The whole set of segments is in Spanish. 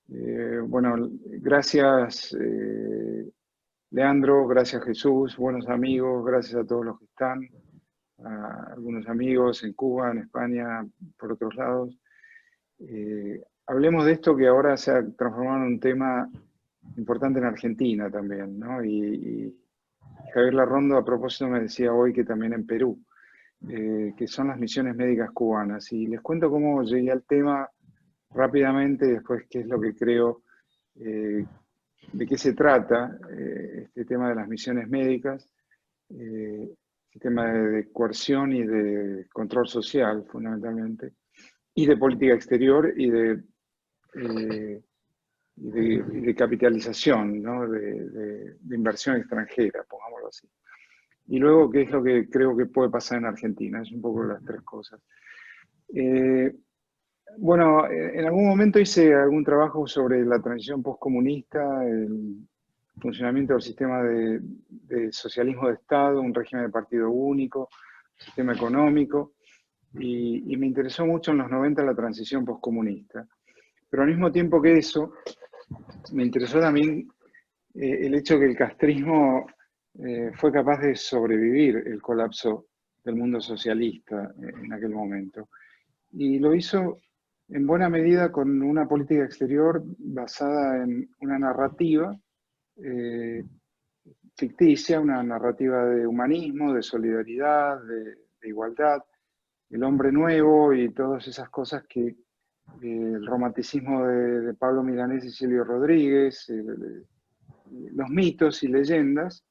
Bueno, gracias Leandro, gracias Jesús, buenos amigos, gracias a todos los que están, a algunos amigos en Cuba, en España, por otros lados. Hablemos de esto que ahora se ha transformado en un tema importante en Argentina también, ¿no? Y Javier Larrondo a propósito me decía hoy que también en Perú, que son las misiones médicas cubanas. Y les cuento cómo llegué al tema rápidamente, después qué es lo que creo, de qué se trata este tema de las misiones médicas, sistema de coerción y de control social, fundamentalmente, y de política exterior y de capitalización, ¿no? de inversión extranjera, pongámoslo así. Y luego, ¿qué es lo que creo que puede pasar en Argentina? Es un poco las tres cosas. Eh, Bueno, en algún momento hice algún trabajo sobre la transición postcomunista, el funcionamiento del sistema de socialismo de Estado, un régimen de partido único, sistema económico, y me interesó mucho en los 90 la transición postcomunista. Pero al mismo tiempo que eso, me interesó también el hecho que el castrismo fue capaz de sobrevivir el colapso del mundo socialista en aquel momento. Y lo hizo en buena medida con una política exterior basada en una narrativa eh, ficticia, una narrativa de humanismo, de solidaridad, de igualdad, el hombre nuevo y todas esas cosas que el romanticismo de Pablo Milanés y Silvio Rodríguez, los mitos y leyendas,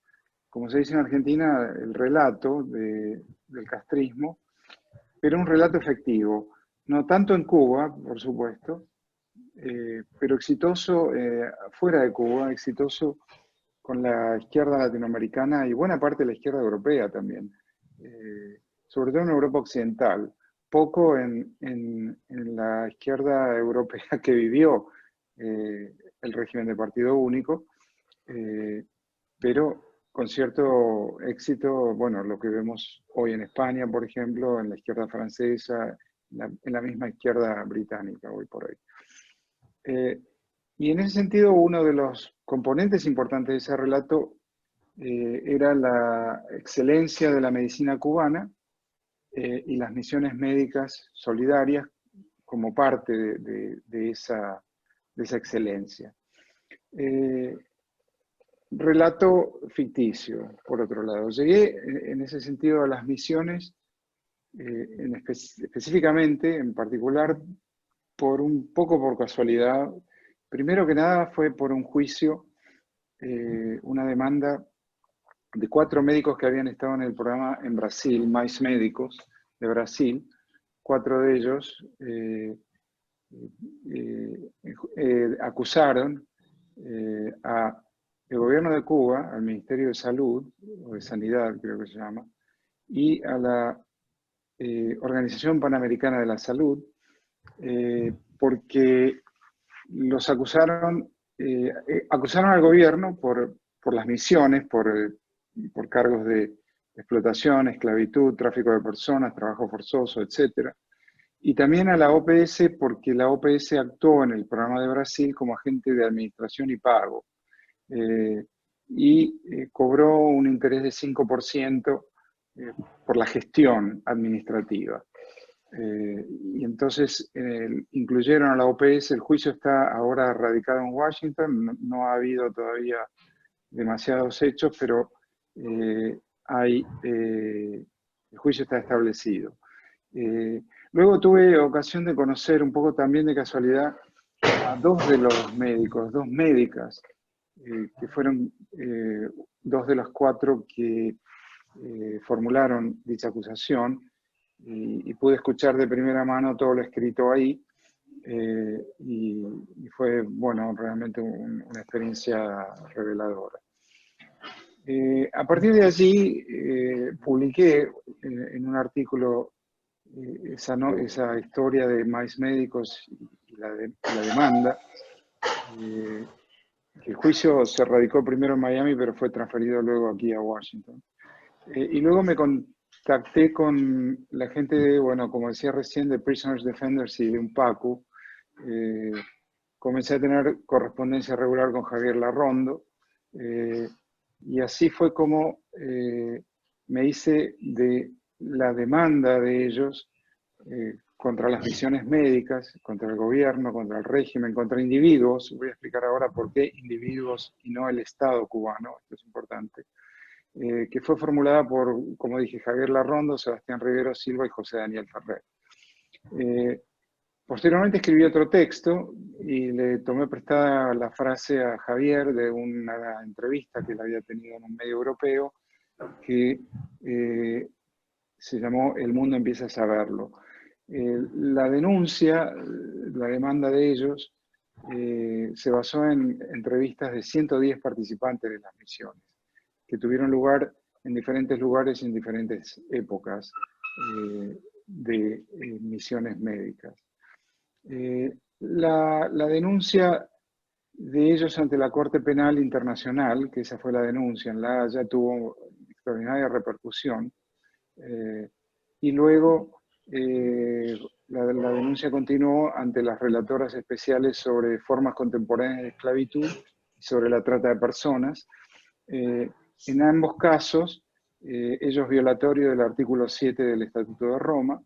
como se dice en Argentina, el relato del castrismo, pero un relato efectivo. No tanto en Cuba, por supuesto, pero exitoso fuera de Cuba, exitoso con la izquierda latinoamericana y buena parte de la izquierda europea también, sobre todo en Europa Occidental, poco en la izquierda europea que vivió el régimen de partido único, eh, pero con cierto éxito, bueno, lo que vemos hoy en España, por ejemplo, en la izquierda francesa, en la misma izquierda británica, hoy por hoy. Eh, y en ese sentido, uno de los componentes importantes de ese relato era la excelencia de la medicina cubana y las misiones médicas solidarias como parte de esa excelencia. Eh, Relato ficticio, por otro lado. Llegué en ese sentido a las misiones, específicamente, en particular, por un poco por casualidad. Primero que nada fue por un juicio, una demanda de 4 médicos que habían estado en el programa en Brasil, Mais Médicos de Brasil. 4 de ellos acusaron a el gobierno de Cuba, al Ministerio de Salud, o de Sanidad creo que se llama, y a la Organización Panamericana de la Salud, porque los acusaron al gobierno por las misiones, por cargos de explotación, esclavitud, tráfico de personas, trabajo forzoso, etc. Y también a la OPS porque la OPS actuó en el programa de Brasil como agente de administración y pago. Cobró un interés de 5% por la gestión administrativa. Y entonces incluyeron a la OPS, el juicio está ahora radicado en Washington, no ha habido todavía demasiados hechos, pero el juicio está establecido. Luego tuve ocasión de conocer un poco también de casualidad a 2 de los médicos, 2 médicas, que fueron 2 de las 4 que formularon dicha acusación, y pude escuchar de primera mano todo lo escrito ahí, y fue, bueno, realmente una experiencia reveladora. A partir de allí publiqué en un artículo esa historia de Mais Médicos y la demanda. El juicio se radicó primero en Miami, pero fue transferido luego aquí a Washington. Y luego me contacté con la gente de, bueno, como decía recién, de Prisoners Defenders y de UNPACU, comencé a tener correspondencia regular con Javier Larrondo, y así fue como me hice de la demanda de ellos contra las misiones médicas, contra el gobierno, contra el régimen, contra individuos. Voy a explicar ahora por qué individuos y no el Estado cubano, esto es importante, que fue formulada por, como dije, Javier Larrondo, Sebastián Rivero Silva y José Daniel Ferrer. Posteriormente escribí otro texto y le tomé prestada la frase a Javier de una entrevista que él había tenido en un medio europeo, que se llamó El mundo empieza a saberlo. La denuncia, la demanda de ellos, se basó en entrevistas de 110 participantes de las misiones, que tuvieron lugar en diferentes lugares y en diferentes épocas de misiones médicas. La denuncia de ellos ante la Corte Penal Internacional, que esa fue la denuncia, en La Haya tuvo extraordinaria repercusión, y luego la denuncia continuó ante las relatoras especiales sobre formas contemporáneas de esclavitud y sobre la trata de personas. En ambos casos, ellos violatorio del artículo 7 del Estatuto de Roma,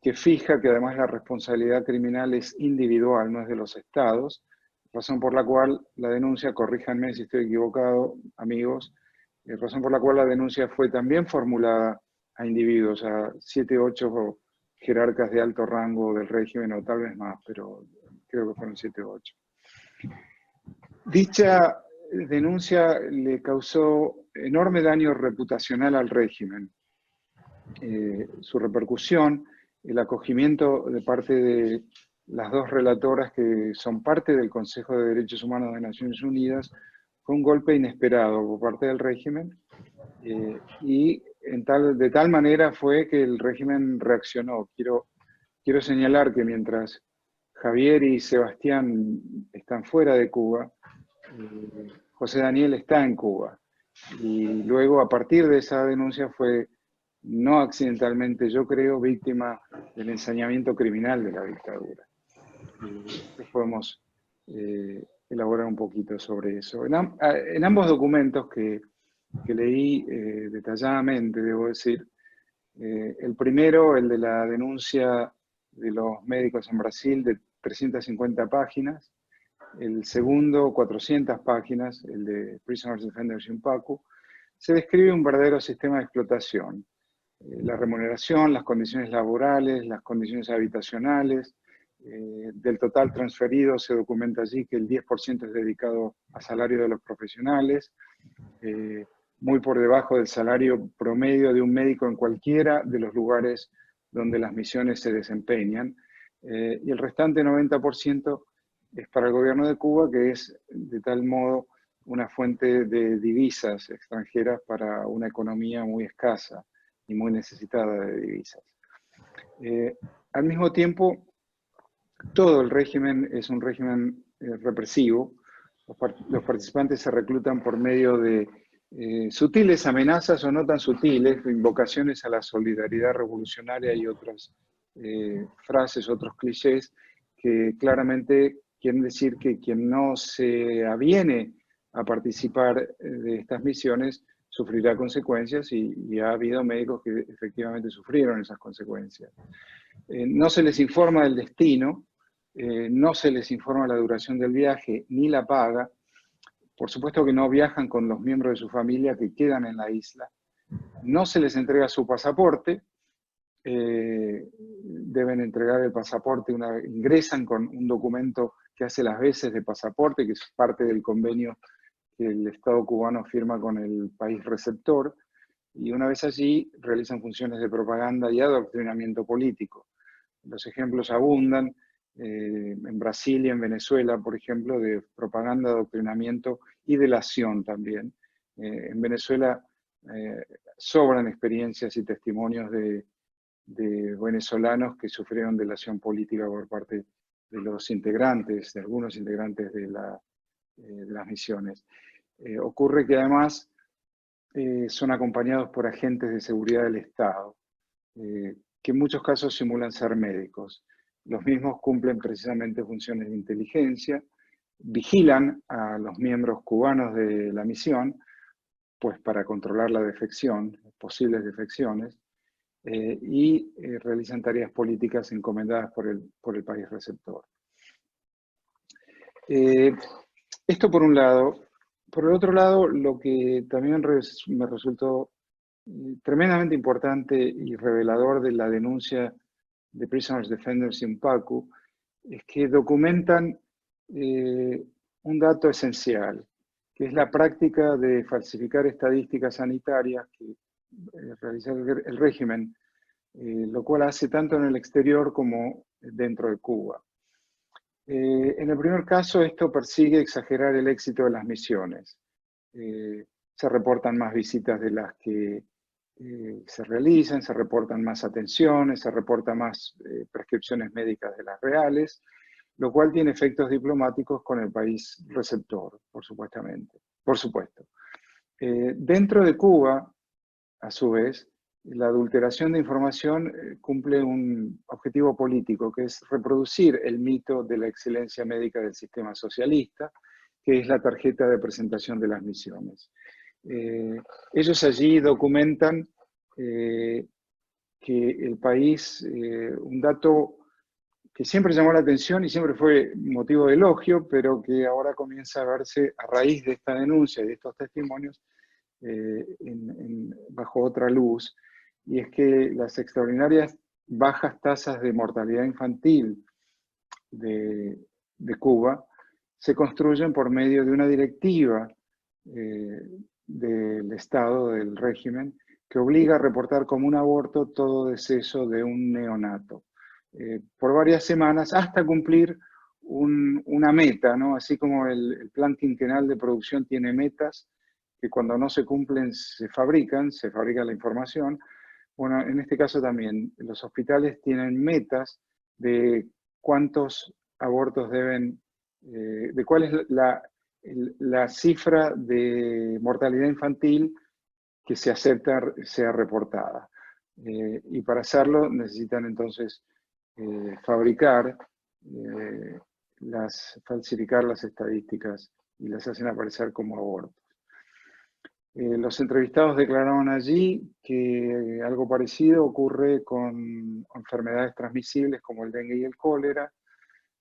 que fija que además la responsabilidad criminal es individual, no es de los estados, razón por la cual la denuncia, corríjanme si estoy equivocado, amigos, razón por la cual la denuncia fue también formulada a individuos, a 7, 8 jerarcas de alto rango del régimen, o tal vez más, pero creo que fueron 7 o 8. Dicha denuncia le causó enorme daño reputacional al régimen. Su repercusión, el acogimiento de parte de las dos relatoras que son parte del Consejo de Derechos Humanos de Naciones Unidas, fue un golpe inesperado por parte del régimen, y de tal manera fue que el régimen reaccionó. Quiero señalar que mientras Javier y Sebastián están fuera de Cuba, José Daniel está en Cuba. Y luego, a partir de esa denuncia, fue, no accidentalmente, yo creo, víctima del ensañamiento criminal de la dictadura. Después podemos elaborar un poquito sobre eso. En ambos documentos que leí detalladamente, debo decir, el primero, el de la denuncia de los médicos en Brasil, de 350 páginas, el segundo, 400 páginas, el de Prisoners Defenders in Pacu, se describe un verdadero sistema de explotación. La remuneración, las condiciones laborales, las condiciones habitacionales. Del total transferido se documenta allí que el 10% es dedicado a salario de los profesionales, muy por debajo del salario promedio de un médico en cualquiera de los lugares donde las misiones se desempeñan, y el restante 90% es para el gobierno de Cuba, que es de tal modo una fuente de divisas extranjeras para una economía muy escasa y muy necesitada de divisas. Al mismo tiempo, todo el régimen es un régimen represivo. Los participantes se reclutan por medio de sutiles amenazas o no tan sutiles, invocaciones a la solidaridad revolucionaria y otras frases, otros clichés que claramente quieren decir que quien no se aviene a participar de estas misiones sufrirá consecuencias, y ha habido médicos que efectivamente sufrieron esas consecuencias. No se les informa del destino, no se les informa la duración del viaje ni la paga. Por supuesto que no viajan con los miembros de su familia que quedan en la isla. No se les entrega su pasaporte. Deben entregar el pasaporte, ingresan con un documento que hace las veces de pasaporte, que es parte del convenio que el Estado cubano firma con el país receptor, y una vez allí realizan funciones de propaganda y adoctrinamiento político. Los ejemplos abundan en Brasil y en Venezuela, por ejemplo, de propaganda, adoctrinamiento y delación también. En Venezuela sobran experiencias y testimonios de venezolanos que sufrieron delación política por parte de los integrantes, de algunos integrantes de las misiones. Ocurre que además son acompañados por agentes de seguridad del Estado, que en muchos casos simulan ser médicos. Los mismos cumplen precisamente funciones de inteligencia, vigilan a los miembros cubanos de la misión, pues para controlar la defección, posibles defecciones, y realizan tareas políticas encomendadas por el país receptor. Esto por un lado. Por el otro lado, lo que también me resultó tremendamente importante y revelador de la denuncia de Prisoners Defenders in PACU es que documentan un dato esencial, que es la práctica de falsificar estadísticas sanitarias que realiza el régimen, lo cual hace tanto en el exterior como dentro de Cuba. En el primer caso, esto persigue exagerar el éxito de las misiones. Se reportan más visitas de las que se realizan, se reportan más atenciones, se reportan más prescripciones médicas de las reales, lo cual tiene efectos diplomáticos con el país receptor, por supuesto. Dentro de Cuba, a su vez, la adulteración de información cumple un objetivo político, que es reproducir el mito de la excelencia médica del sistema socialista, que es la tarjeta de presentación de las misiones. Ellos allí documentan que el país, un dato que siempre llamó la atención y siempre fue motivo de elogio, pero que ahora comienza a verse a raíz de esta denuncia y de estos testimonios bajo otra luz, y es que las extraordinarias bajas tasas de mortalidad infantil de Cuba se construyen por medio de una directiva del Estado, del régimen, que obliga a reportar como un aborto todo deceso de un neonato, por varias semanas hasta cumplir una meta, ¿no? Así como el plan quinquenal de producción tiene metas que cuando no se cumplen se fabrica la información. Bueno, en este caso también los hospitales tienen metas de cuántos abortos deben, de cuál es la cifra de mortalidad infantil que se acepta sea reportada. Y para hacerlo necesitan entonces falsificar las estadísticas y las hacen aparecer como abortos. Los entrevistados declararon allí que algo parecido ocurre con enfermedades transmisibles como el dengue y el cólera,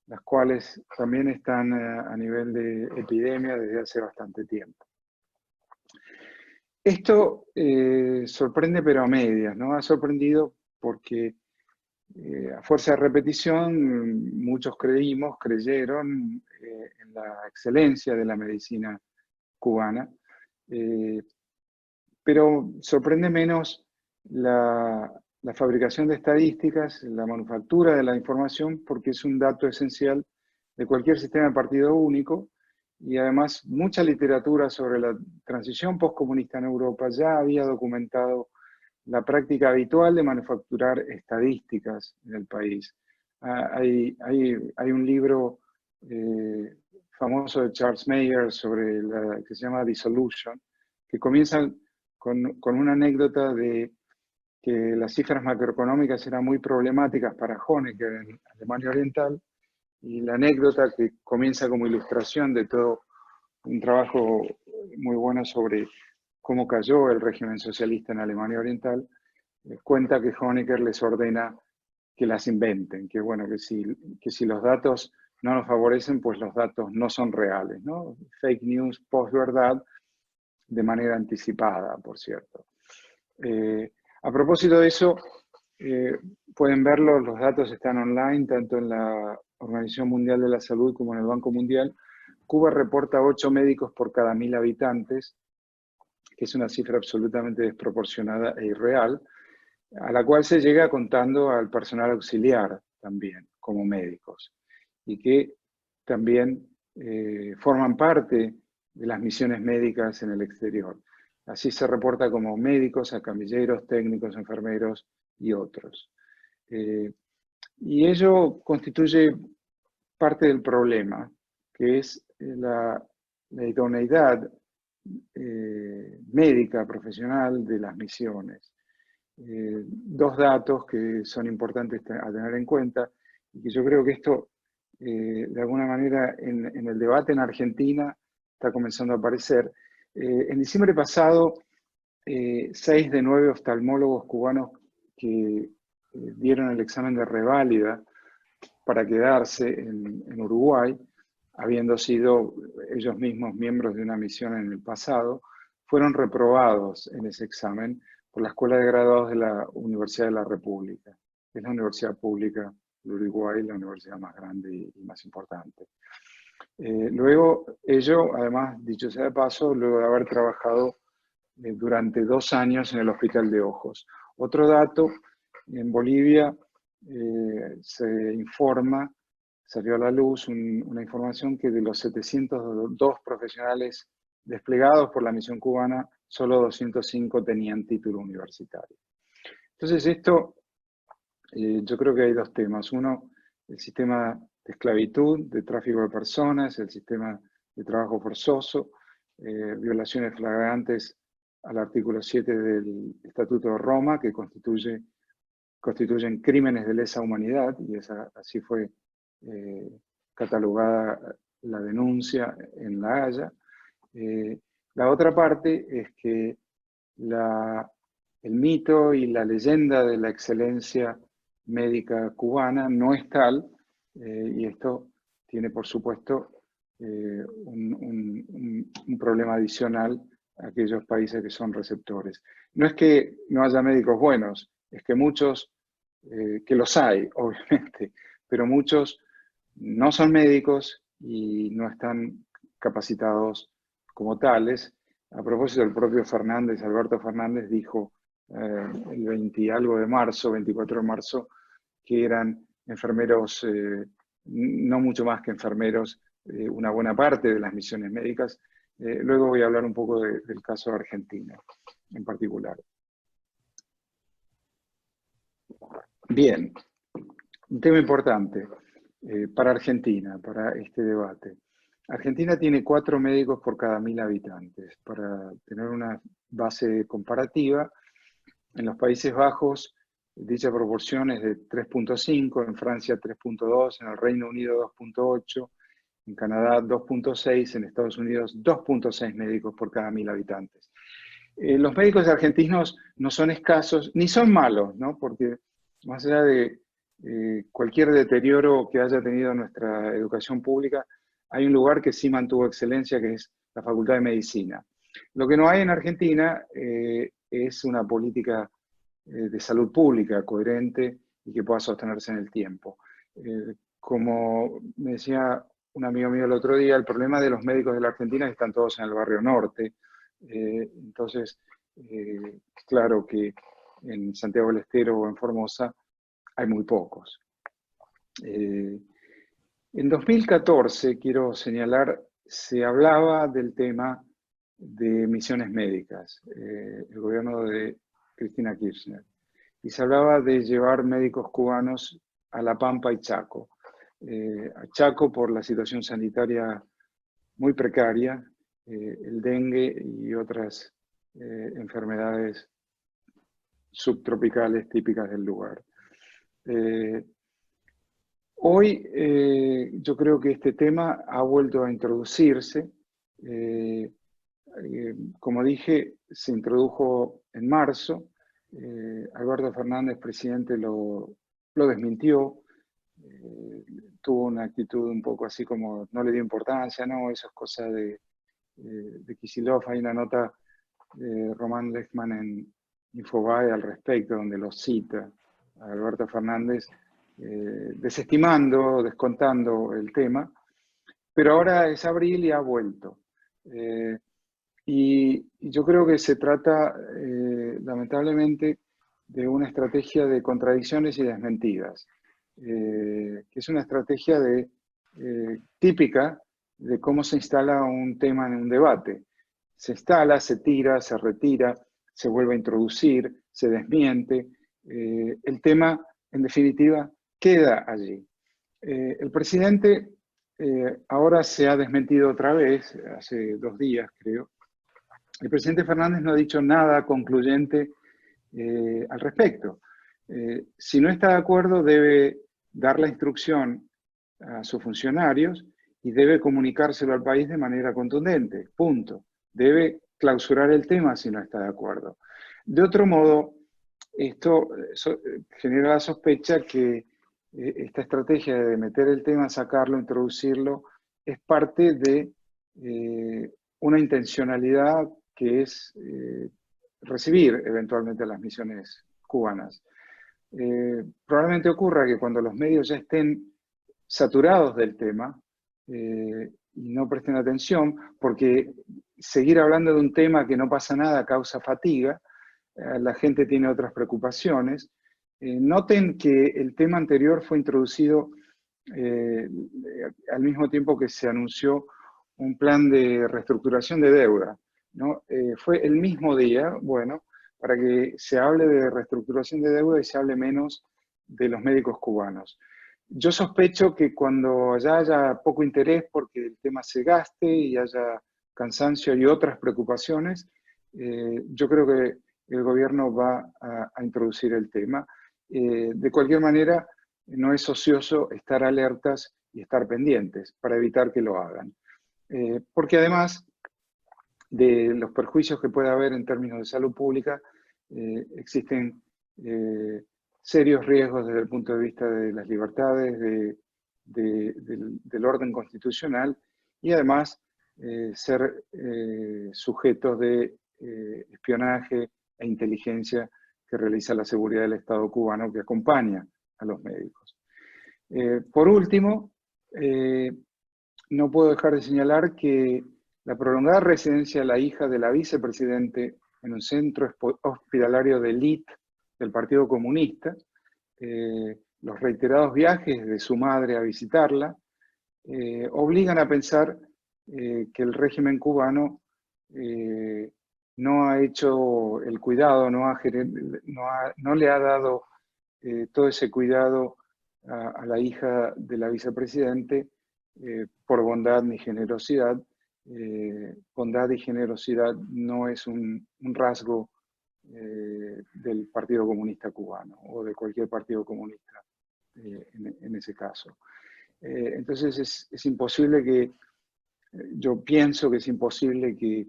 las cuales también están a nivel de epidemia desde hace bastante tiempo. Esto sorprende pero a medias, ¿no? Ha sorprendido porque a fuerza de repetición muchos creyeron en la excelencia de la medicina cubana, pero sorprende menos la fabricación de estadísticas, la manufactura de la información, porque es un dato esencial de cualquier sistema de partido único, y además mucha literatura sobre la transición postcomunista en Europa ya había documentado la práctica habitual de manufacturar estadísticas en el país. Hay un libro famoso de Charles Mayer sobre que se llama Dissolution, que comienza con una anécdota de que las cifras macroeconómicas eran muy problemáticas para Honecker en Alemania Oriental, y la anécdota, que comienza como ilustración de todo un trabajo muy bueno sobre cómo cayó el régimen socialista en Alemania Oriental, cuenta que Honecker les ordena que las inventen, que bueno, que si los datos no nos favorecen, pues los datos no son reales, ¿no? Fake news, posverdad, de manera anticipada, por cierto. A propósito de eso, pueden verlo, los datos están online, tanto en la Organización Mundial de la Salud como en el Banco Mundial. Cuba reporta 8 médicos por cada 1000 habitantes, que es una cifra absolutamente desproporcionada e irreal, a la cual se llega contando al personal auxiliar también, como médicos, y que también forman parte de las misiones médicas en el exterior. Así se reporta como médicos, a camilleros, técnicos, enfermeros y otros. Y ello constituye parte del problema, que es la idoneidad médica, profesional de las misiones. Dos datos que son importantes a tener en cuenta y que yo creo que esto, de alguna manera, en el debate en Argentina está comenzando a aparecer. En diciembre pasado, 6 de 9 oftalmólogos cubanos que dieron el examen de reválida para quedarse en Uruguay, habiendo sido ellos mismos miembros de una misión en el pasado, fueron reprobados en ese examen por la Escuela de Graduados de la Universidad de la República, que es la universidad pública de Uruguay, la universidad más grande y más importante. Luego, ello, además, dicho sea de paso, luego de haber trabajado durante 2 años en el Hospital de Ojos. Otro dato, en Bolivia se informa, salió a la luz una información que de los 702 profesionales desplegados por la misión cubana, solo 205 tenían título universitario. Entonces esto, yo creo que hay 2 temas. Uno, el sistema de esclavitud, de tráfico de personas, el sistema de trabajo forzoso, violaciones flagrantes al artículo 7 del Estatuto de Roma, que constituyen crímenes de lesa humanidad, y así fue catalogada la denuncia en La Haya. La otra parte es que el mito y la leyenda de la excelencia médica cubana no es tal, y esto tiene, por supuesto, un problema adicional a aquellos países que son receptores. No es que no haya médicos buenos, es que muchos, que los hay, obviamente, pero muchos no son médicos y no están capacitados como tales. A propósito, el propio Fernández, Alberto Fernández, dijo el 20 y algo de marzo, 24 de marzo, que eran enfermeros, no mucho más que enfermeros, una buena parte de las misiones médicas. Luego voy a hablar un poco del caso de Argentina en particular. Bien, un tema importante para Argentina, para este debate. Argentina tiene 4 médicos por cada 1000 habitantes. Para tener una base comparativa, en los Países Bajos dicha proporción es de 3.5, en Francia 3.2, en el Reino Unido 2.8, en Canadá 2.6, en Estados Unidos 2.6 médicos por cada 1000 habitantes. Los médicos argentinos no son escasos, ni son malos, ¿no? Porque más allá de cualquier deterioro que haya tenido nuestra educación pública, hay un lugar que sí mantuvo excelencia, que es la Facultad de Medicina. Lo que no hay en Argentina es una política de salud pública coherente y que pueda sostenerse en el tiempo. Como me decía un amigo mío el otro día, el problema de los médicos de la Argentina es que están todos en el barrio norte. Entonces, claro que en Santiago del Estero o en Formosa hay muy pocos. En 2014, quiero señalar, se hablaba del tema de misiones médicas, el gobierno de Cristina Kirchner, y se hablaba de llevar médicos cubanos a La Pampa y Chaco. A Chaco por la situación sanitaria muy precaria, el dengue y otras enfermedades subtropicales típicas del lugar. Hoy yo creo que este tema ha vuelto a introducirse. Como dije, se introdujo en marzo. Alberto Fernández, presidente, lo desmintió. Tuvo una actitud un poco así como no le dio importancia, no, eso es cosa de Kicillof. Hay una nota de Román Lechman en Infobae al respecto, donde lo cita a Alberto Fernández, desestimando, descontando el tema, pero ahora es abril y ha vuelto. Y yo creo que se trata, lamentablemente, de una estrategia de contradicciones y desmentidas, que es una estrategia típica de cómo se instala un tema en un debate. Se instala, se tira, se retira, se vuelve a introducir, se desmiente. El tema, en definitiva, queda allí. El presidente ahora se ha desmentido otra vez, hace 2 días creo. El presidente Fernández no ha dicho nada concluyente al respecto. Si no está de acuerdo, debe dar la instrucción a sus funcionarios y debe comunicárselo al país de manera contundente, punto. Debe clausurar el tema si no está de acuerdo. De otro modo, esto genera la sospecha que esta estrategia de meter el tema, sacarlo, introducirlo, es parte de una intencionalidad que es recibir eventualmente las misiones cubanas. Probablemente ocurra que cuando los medios ya estén saturados del tema y no presten atención, porque seguir hablando de un tema que no pasa nada causa fatiga, la gente tiene otras preocupaciones. Noten que el tema anterior fue introducido al mismo tiempo que se anunció un plan de reestructuración de deuda, ¿no? Fue el mismo día, bueno, para que se hable de reestructuración de deuda y se hable menos de los médicos cubanos. Yo sospecho que cuando ya haya poco interés porque el tema se gaste y haya cansancio y otras preocupaciones, yo creo que el gobierno va a introducir el tema. De cualquier manera, no es ocioso estar alertas y estar pendientes para evitar que lo hagan. Porque además de los perjuicios que puede haber en términos de salud pública, existen serios riesgos desde el punto de vista de las libertades, del orden constitucional y además ser sujetos de espionaje e inteligencia que realiza la seguridad del Estado cubano que acompaña a los médicos. Por último, no puedo dejar de señalar que la prolongada residencia de la hija de la vicepresidente en un centro hospitalario de élite del Partido Comunista, los reiterados viajes de su madre a visitarla, obligan a pensar que el régimen cubano no ha hecho el cuidado, no le ha dado todo ese cuidado a la hija de la vicepresidente por bondad ni generosidad. Bondad y generosidad no es un rasgo del Partido Comunista Cubano o de cualquier partido comunista en ese caso. Entonces es imposible que, yo pienso que es imposible que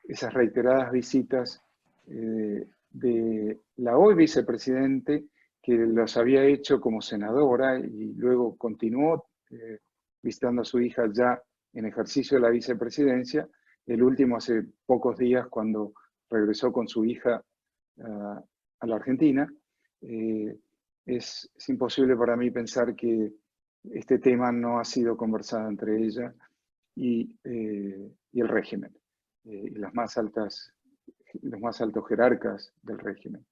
esas reiteradas visitas de la hoy vicepresidente, que los había hecho como senadora y luego continuó visitando a su hija ya en ejercicio de la vicepresidencia, el último hace pocos días cuando regresó con su hija a la Argentina. Es imposible para mí pensar que este tema no ha sido conversado entre ella y el régimen, y los más altos jerarcas del régimen.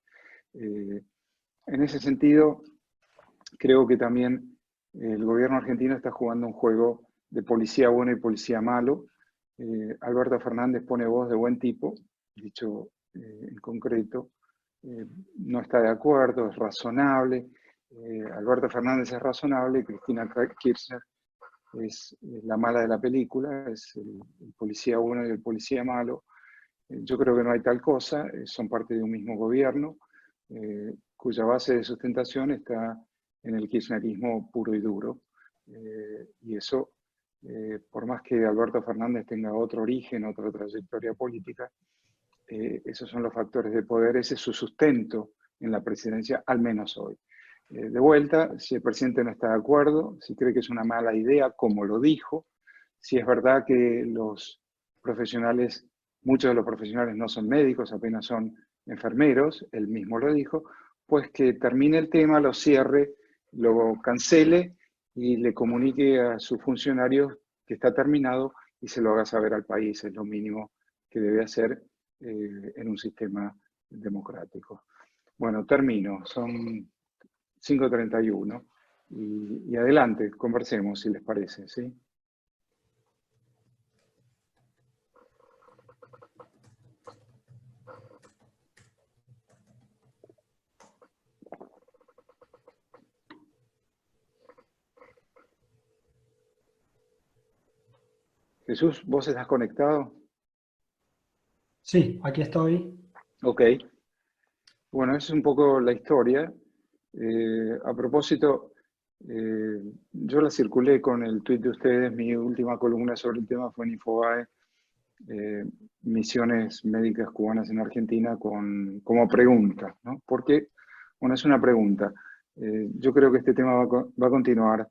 En ese sentido, creo que también el gobierno argentino está jugando un juego de policía bueno y policía malo. Alberto Fernández pone voz de buen tipo, dicho en concreto, no está de acuerdo, es razonable. Alberto Fernández es razonable, Cristina Kirchner es la mala de la película, es el policía bueno y el policía malo. Yo creo que no hay tal cosa, son parte de un mismo gobierno, cuya base de sustentación está en el kirchnerismo puro y duro. Y eso, por más que Alberto Fernández tenga otro origen, otra trayectoria política, esos son los factores de poder, ese es su sustento en la presidencia, al menos hoy. De vuelta, si el presidente no está de acuerdo, si cree que es una mala idea, como lo dijo, si es verdad que los profesionales, muchos de los profesionales no son médicos, apenas son enfermeros, él mismo lo dijo, pues que termine el tema, lo cierre, lo cancele y le comunique a sus funcionarios que está terminado y se lo haga saber al país, es lo mínimo que debe hacer en un sistema democrático. Bueno, termino, son 5:31 y adelante, conversemos si les parece, ¿sí? Jesús, ¿vos estás conectado? Sí, aquí estoy. Ok. Bueno, esa es un poco la historia. A propósito, Yo la circulé con el tuit de ustedes, mi última columna sobre el tema fue en Infobae, misiones médicas cubanas en Argentina como pregunta, ¿no? Porque, bueno, es una pregunta. Yo creo que este tema va a continuar,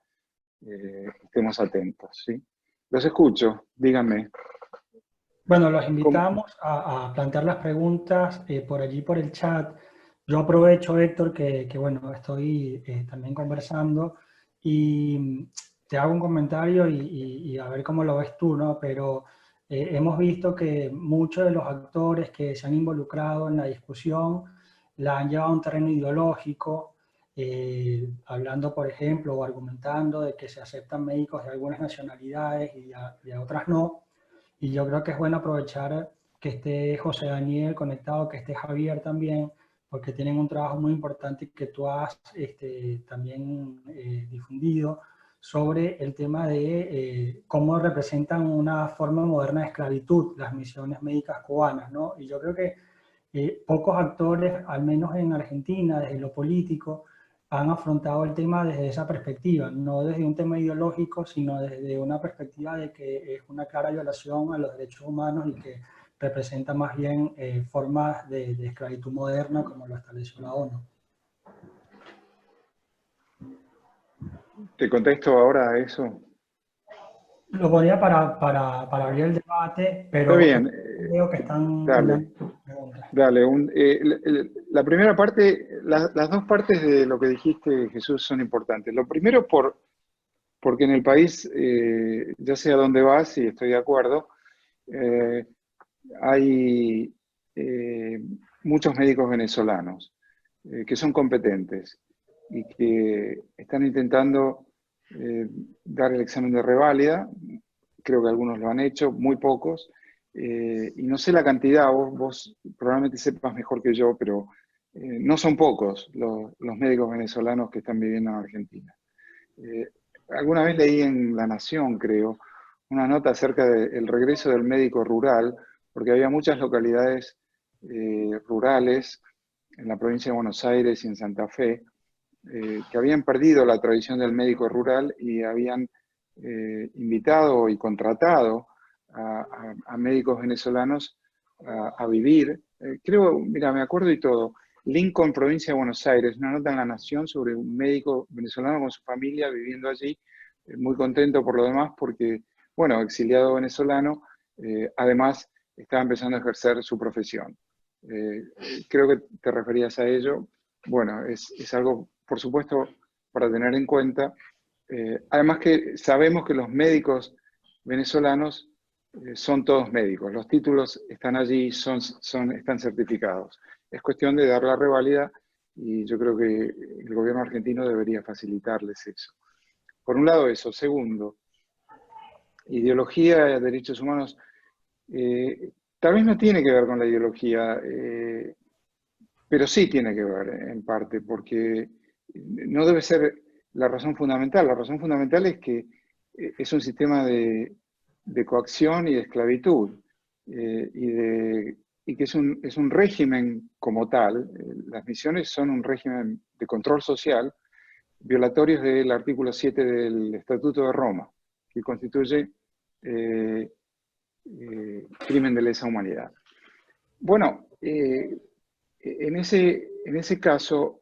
estemos atentos, ¿sí? Los escucho, díganme. Bueno, los ¿Cómo? invitamos a plantear las preguntas por allí, por el chat. Yo aprovecho, Héctor, que bueno, estoy también conversando y te hago un comentario y a ver cómo lo ves tú, ¿no? Pero hemos visto que muchos de los actores que se han involucrado en la discusión la han llevado a un terreno ideológico, hablando, por ejemplo, o argumentando de que se aceptan médicos de algunas nacionalidades y de otras no. Y yo creo que es bueno aprovechar que esté José Daniel conectado, que esté Javier también, porque tienen un trabajo muy importante que tú has también difundido sobre el tema de cómo representan una forma moderna de esclavitud las misiones médicas cubanas, ¿no? Y yo creo que pocos actores, al menos en Argentina, desde lo político, han afrontado el tema desde esa perspectiva, no desde un tema ideológico, sino desde una perspectiva de que es una clara violación a los derechos humanos y que representa más bien formas de esclavitud moderna como lo estableció la ONU. ¿Te contesto ahora a eso? Lo ponía para abrir el debate, Está pero bien, veo que están dale. hilando preguntas. Dale, la primera parte, las dos partes de lo que dijiste, Jesús, son importantes. Lo primero, porque en el país, ya sé a dónde vas y estoy de acuerdo, eh, hay muchos médicos venezolanos que son competentes y que están intentando dar el examen de reválida. Creo que algunos lo han hecho, muy pocos. Y no sé la cantidad, vos probablemente sepas mejor que yo, pero no son pocos los médicos venezolanos que están viviendo en Argentina. Eh, Alguna vez leí en La Nación, creo, una nota acerca del regreso del médico rural, porque había muchas localidades rurales en la provincia de Buenos Aires y en Santa Fe, que habían perdido la tradición del médico rural y habían invitado y contratado a médicos venezolanos a vivir. Creo, mira, me acuerdo y todo. Lincoln, provincia de Buenos Aires, una nota en La Nación sobre un médico venezolano con su familia viviendo allí, muy contento por lo demás, porque, bueno, exiliado venezolano, además estaba empezando a ejercer su profesión. Creo que te referías a ello. Bueno, es algo, por supuesto, para tener en cuenta. Además que sabemos que los médicos venezolanos son todos médicos. Los títulos están allí, están certificados. Es cuestión de dar la reválida y yo creo que el gobierno argentino debería facilitarles eso. Por un lado eso. Segundo, ideología, derechos humanos, tal vez no tiene que ver con la ideología, pero sí tiene que ver en parte, porque no debe ser la razón fundamental. La razón fundamental es que es un sistema de coacción y de esclavitud, y que es un régimen como tal. Las misiones son un régimen de control social, violatorios del artículo 7 del Estatuto de Roma, que constituye crimen de lesa humanidad. Bueno, en ese caso,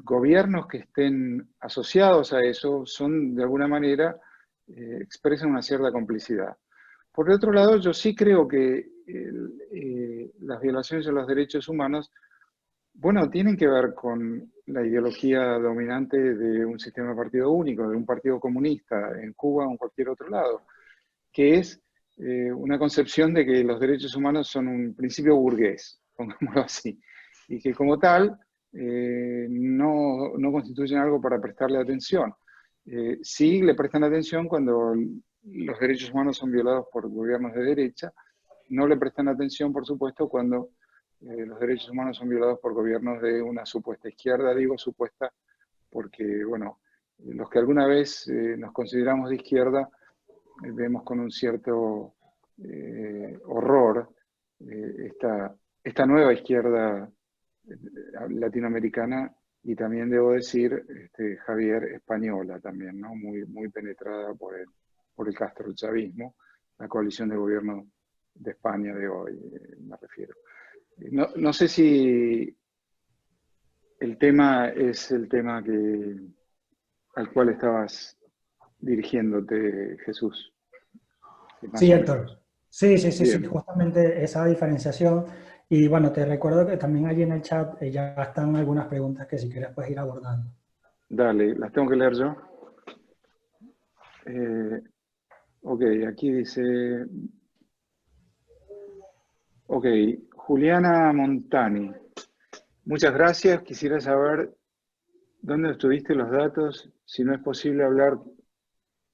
gobiernos que estén asociados a eso son, de alguna manera, expresan una cierta complicidad. Por el otro lado, yo sí creo que las violaciones de los derechos humanos, bueno, tienen que ver con la ideología dominante de un sistema de partido único, de un partido comunista en Cuba o en cualquier otro lado, que es una concepción de que los derechos humanos son un principio burgués, pongámoslo así, y que como tal no constituyen algo para prestarle atención. Sí le prestan atención cuando los derechos humanos son violados por gobiernos de derecha, no le prestan atención, por supuesto, cuando los derechos humanos son violados por gobiernos de una supuesta izquierda. Digo supuesta porque, bueno, los que alguna vez nos consideramos de izquierda, vemos con un cierto horror esta nueva izquierda latinoamericana y también debo decir, Javier, española también, ¿no? Muy penetrada por el castrochavismo, la coalición de gobierno de España de hoy, me refiero. No sé si el tema es el tema al cual estabas dirigiéndote, Jesús. Más Sí, o Héctor. menos. Sí, Bien, justamente esa diferenciación. Y bueno, te recuerdo que también allí en el chat ya están algunas preguntas que si quieres puedes ir abordando. dale, las tengo que leer yo. Ok, aquí dice, ok, Juliana Montani. Muchas gracias. Quisiera saber dónde obtuviste los datos. Si no es posible hablar,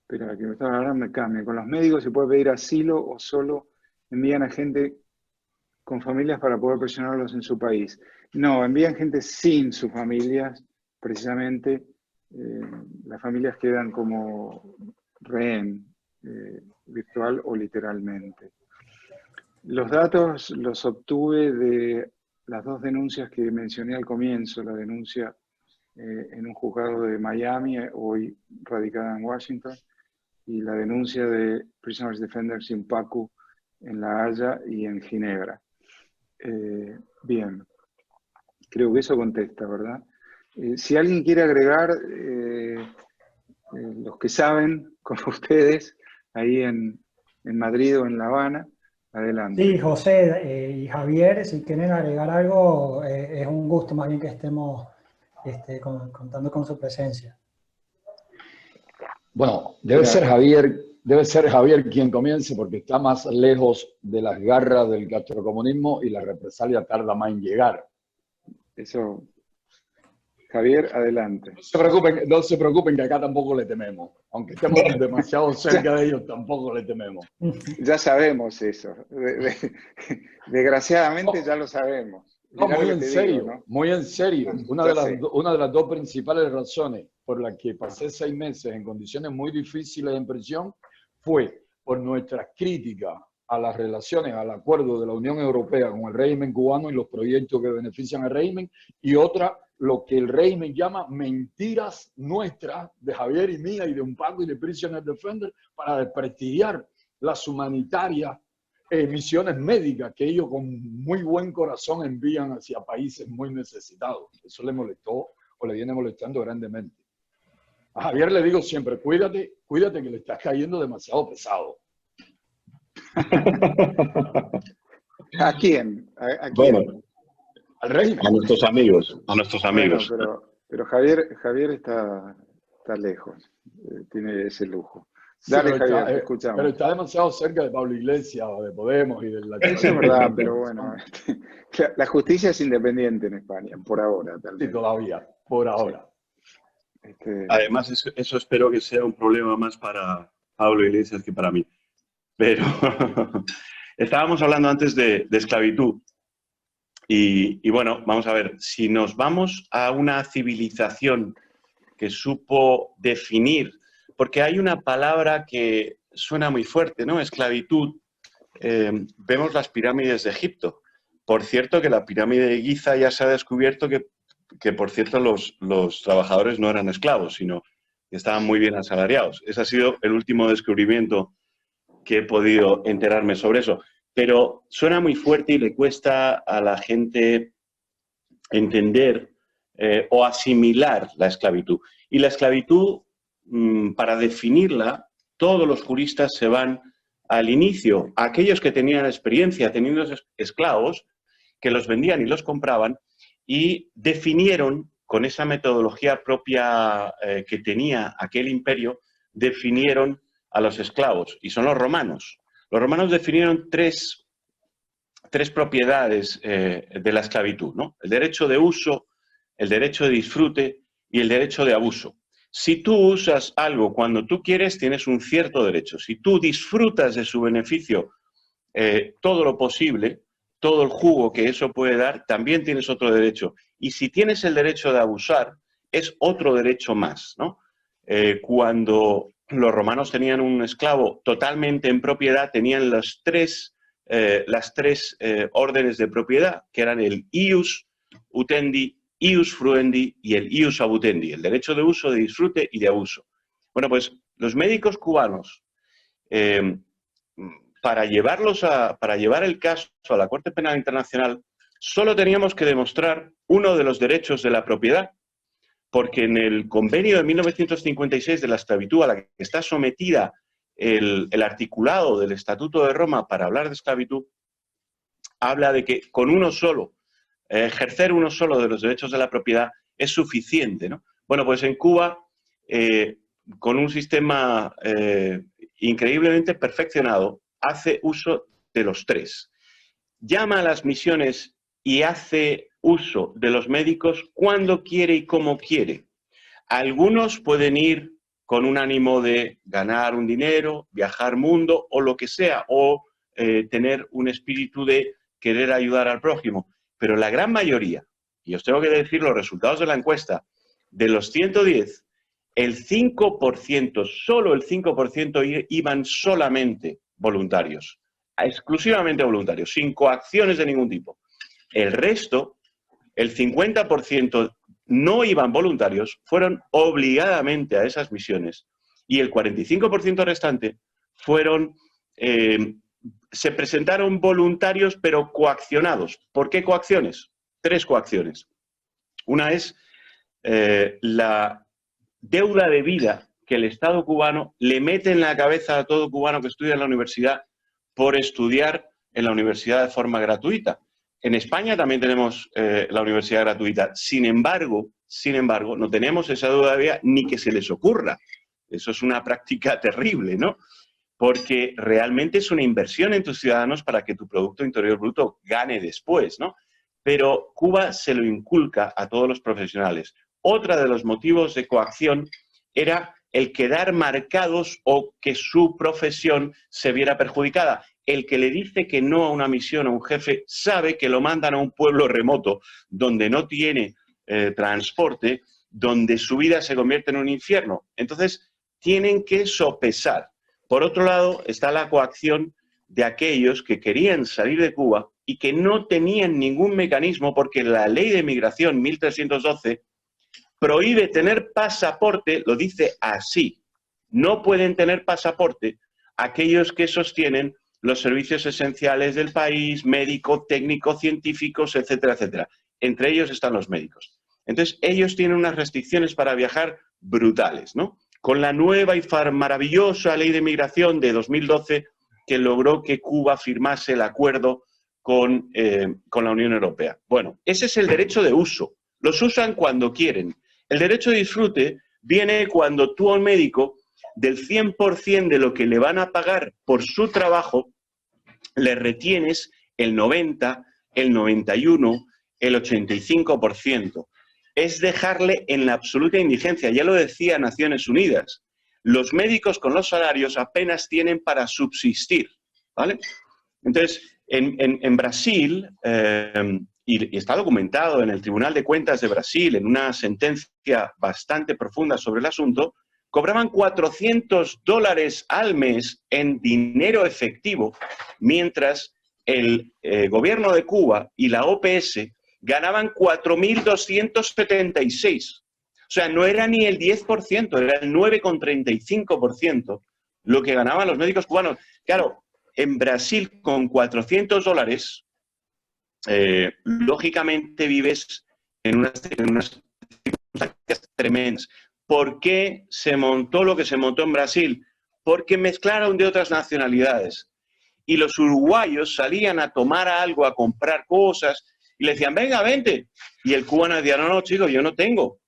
espera, que me estaba hablando, me cambia. Con los médicos se puede pedir asilo o solo envían a gente con familias para poder presionarlos en su país. No, envían gente sin sus familias, precisamente. Las familias quedan como rehén, virtual o literalmente. Los datos los obtuve de las dos denuncias que mencioné al comienzo, la denuncia en un juzgado de Miami, hoy radicada en Washington, y la denuncia de Prisoners Defenders in Pacu en La Haya y en Ginebra. Bien, creo que eso contesta, ¿verdad? Si alguien quiere agregar, los que saben, con ustedes, ahí en Madrid o en La Habana, adelante. Sí, José y Javier, si quieren agregar algo, es un gusto más bien que estemos contando con su presencia. Bueno, Mira, debe ser Javier quien comience porque está más lejos de las garras del castrocomunismo y la represalia tarda más en llegar. eso, Javier, adelante. No se preocupen que acá tampoco le tememos. Aunque estemos demasiado cerca de ellos, tampoco le tememos. Ya sabemos eso. Desgraciadamente No, ya lo sabemos. no, Mirá lo muy que en te digo, serio, ¿no? muy en serio. Ya sé. Una de las dos principales razones por las que pasé 6 meses en condiciones muy difíciles en prisión fue por nuestras críticas a las relaciones, al acuerdo de la Unión Europea con el régimen cubano y los proyectos que benefician al régimen, y otra, lo que el régimen llama mentiras nuestras, de Javier y mía, y de Paco y de Prisoners Defender, para desprestigiar las humanitarias misiones médicas que ellos con muy buen corazón envían hacia países muy necesitados. Eso le molestó o le viene molestando grandemente. A Javier le digo siempre, cuídate que le estás cayendo demasiado pesado. ¿A quién? ¿A quién? Bueno, Al régimen. a nuestros amigos, a nuestros Bueno, amigos. pero Javier está lejos. Tiene ese lujo. Sí, Dale, Javier, te pero escuchamos. está demasiado cerca de Pablo Iglesias o de Podemos y del Eso es chavismo. verdad, pero bueno, la justicia es independiente en España, por ahora, tal Sí, vez. todavía, por Sí. ahora. Además, eso espero que sea un problema más para Pablo Iglesias que para mí. Pero estábamos hablando antes de esclavitud. Y bueno, vamos a ver, si nos vamos a una civilización que supo definir, porque hay una palabra que suena muy fuerte, ¿no? Esclavitud. Vemos las pirámides de Egipto. Por cierto, que la pirámide de Giza ya se ha descubierto que por cierto, los trabajadores no eran esclavos, sino que estaban muy bien asalariados. Ese ha sido el último descubrimiento que he podido enterarme sobre eso. Pero suena muy fuerte y le cuesta a la gente entender o asimilar la esclavitud. Y la esclavitud, para definirla, todos los juristas se van al inicio. Aquellos que tenían experiencia teniendo esclavos, que los vendían y los compraban, y definieron, con esa metodología propia que tenía aquel imperio, definieron a los esclavos, y son los romanos. Los romanos definieron tres propiedades de la esclavitud, ¿no? El derecho de uso, el derecho de disfrute y el derecho de abuso. Si tú usas algo cuando tú quieres, tienes un cierto derecho. Si tú disfrutas de su beneficio todo lo posible, todo el jugo que eso puede dar, también tienes otro derecho. Y si tienes el derecho de abusar, es otro derecho más, ¿no? Cuando los romanos tenían un esclavo totalmente en propiedad, tenían las tres órdenes de propiedad, que eran el ius, utendi ius fruendi y el ius abutendi, el derecho de uso, de disfrute y de abuso. Bueno, pues los médicos cubanos, para llevar el caso a la Corte Penal Internacional, solo teníamos que demostrar uno de los derechos de la propiedad, porque en el convenio de 1956 de la esclavitud a la que está sometida el articulado del Estatuto de Roma para hablar de esclavitud, habla de que con uno solo, ejercer uno solo de los derechos de la propiedad es suficiente, ¿no? Bueno, pues en Cuba, con un sistema increíblemente perfeccionado, hace uso de los tres. Llama a las misiones y hace uso de los médicos cuando quiere y como quiere. Algunos pueden ir con un ánimo de ganar un dinero, viajar mundo o lo que sea, o tener un espíritu de querer ayudar al prójimo. Pero la gran mayoría, y os tengo que decir los resultados de la encuesta, de los 110, el 5%, solo el 5% iban solamente voluntarios, exclusivamente voluntarios, sin coacciones de ningún tipo. El resto, el 50%, no iban voluntarios, fueron obligadamente a esas misiones, y el 45% restante fueron, se presentaron voluntarios pero coaccionados. ¿Por qué coacciones? 3 coacciones. Una es la deuda de vida que el Estado cubano le mete en la cabeza a todo cubano que estudia en la universidad por estudiar en la universidad de forma gratuita. En España también tenemos la universidad gratuita. Sin embargo, no tenemos esa deuda de vida ni que se les ocurra. Eso es una práctica terrible, ¿no? Porque realmente es una inversión en tus ciudadanos para que tu Producto Interior Bruto gane después, ¿no? Pero Cuba se lo inculca a todos los profesionales. Otra de los motivos de coacción era el quedar marcados o que su profesión se viera perjudicada. El que le dice que no a una misión a un jefe sabe que lo mandan a un pueblo remoto donde no tiene transporte, donde su vida se convierte en un infierno. Entonces, tienen que sopesar. Por otro lado, está la coacción de aquellos que querían salir de Cuba y que no tenían ningún mecanismo porque la Ley de Migración 1312 prohíbe tener pasaporte, lo dice así. No pueden tener pasaporte aquellos que sostienen los servicios esenciales del país, médico, técnico, científicos, etcétera, etcétera. Entre ellos están los médicos. Entonces, ellos tienen unas restricciones para viajar brutales, ¿no? Con la nueva y maravillosa Ley de Migración de 2012 que logró que Cuba firmase el acuerdo con la Unión Europea. Bueno, ese es el derecho de uso. Los usan cuando quieren. El derecho de disfrute viene cuando tú a un médico, del 100% de lo que le van a pagar por su trabajo, le retienes el 90, el 91, el 85%. Es dejarle en la absoluta indigencia. Ya lo decía Naciones Unidas. Los médicos con los salarios apenas tienen para subsistir, ¿vale? Entonces, en Brasil, y está documentado en el Tribunal de Cuentas de Brasil, en una sentencia bastante profunda sobre el asunto, cobraban $400 al mes en dinero efectivo, mientras el gobierno de Cuba y la OPS ganaban 4.276. O sea, no era ni el 10%, era el 9,35% lo que ganaban los médicos cubanos. Claro, en Brasil con $400, lógicamente vives en unas circunstancias tremendas. ¿Por qué se montó lo que se montó en Brasil? Porque mezclaron de otras nacionalidades. Y los uruguayos salían a tomar algo, a comprar cosas, y le decían, venga, vente. Y el cubano decía, no, chicos, yo no tengo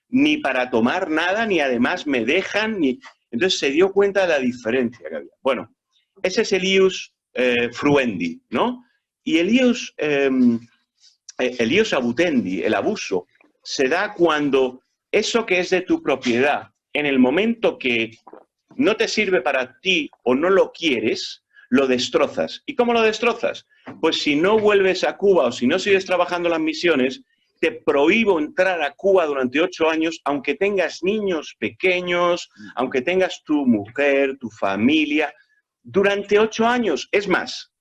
ni para tomar nada, ni además me dejan, ni... Entonces se dio cuenta de la diferencia que había. Bueno, ese es el ius fruendi, ¿no? Y el ius abutendi, el abuso, se da cuando eso que es de tu propiedad, en el momento que no te sirve para ti o no lo quieres, lo destrozas. ¿Y cómo lo destrozas? Pues si no vuelves a Cuba o si no sigues trabajando en las misiones, te prohíbo entrar a Cuba durante 8 años, aunque tengas niños pequeños, aunque tengas tu mujer, tu familia, durante 8 años. Es más,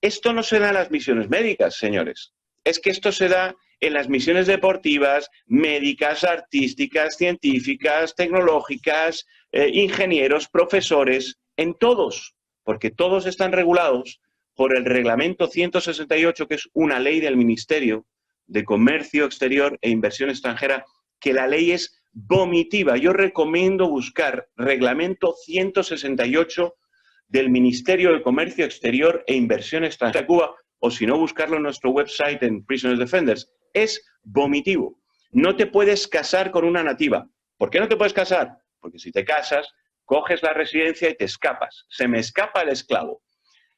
esto no se da en las misiones médicas, señores. Es que esto se da en las misiones deportivas, médicas, artísticas, científicas, tecnológicas, ingenieros, profesores, en todos, porque todos están regulados por el Reglamento 168, que es una ley del Ministerio de Comercio Exterior e Inversión Extranjera, que la ley es vomitiva. Yo recomiendo buscar Reglamento 168 del Ministerio de Comercio Exterior e Inversión Extranjera de Cuba, o si no, buscarlo en nuestro website en Prisoners Defenders. Es vomitivo. No te puedes casar con una nativa. ¿Por qué no te puedes casar? Porque si te casas, coges la residencia y te escapas. Se me escapa el esclavo.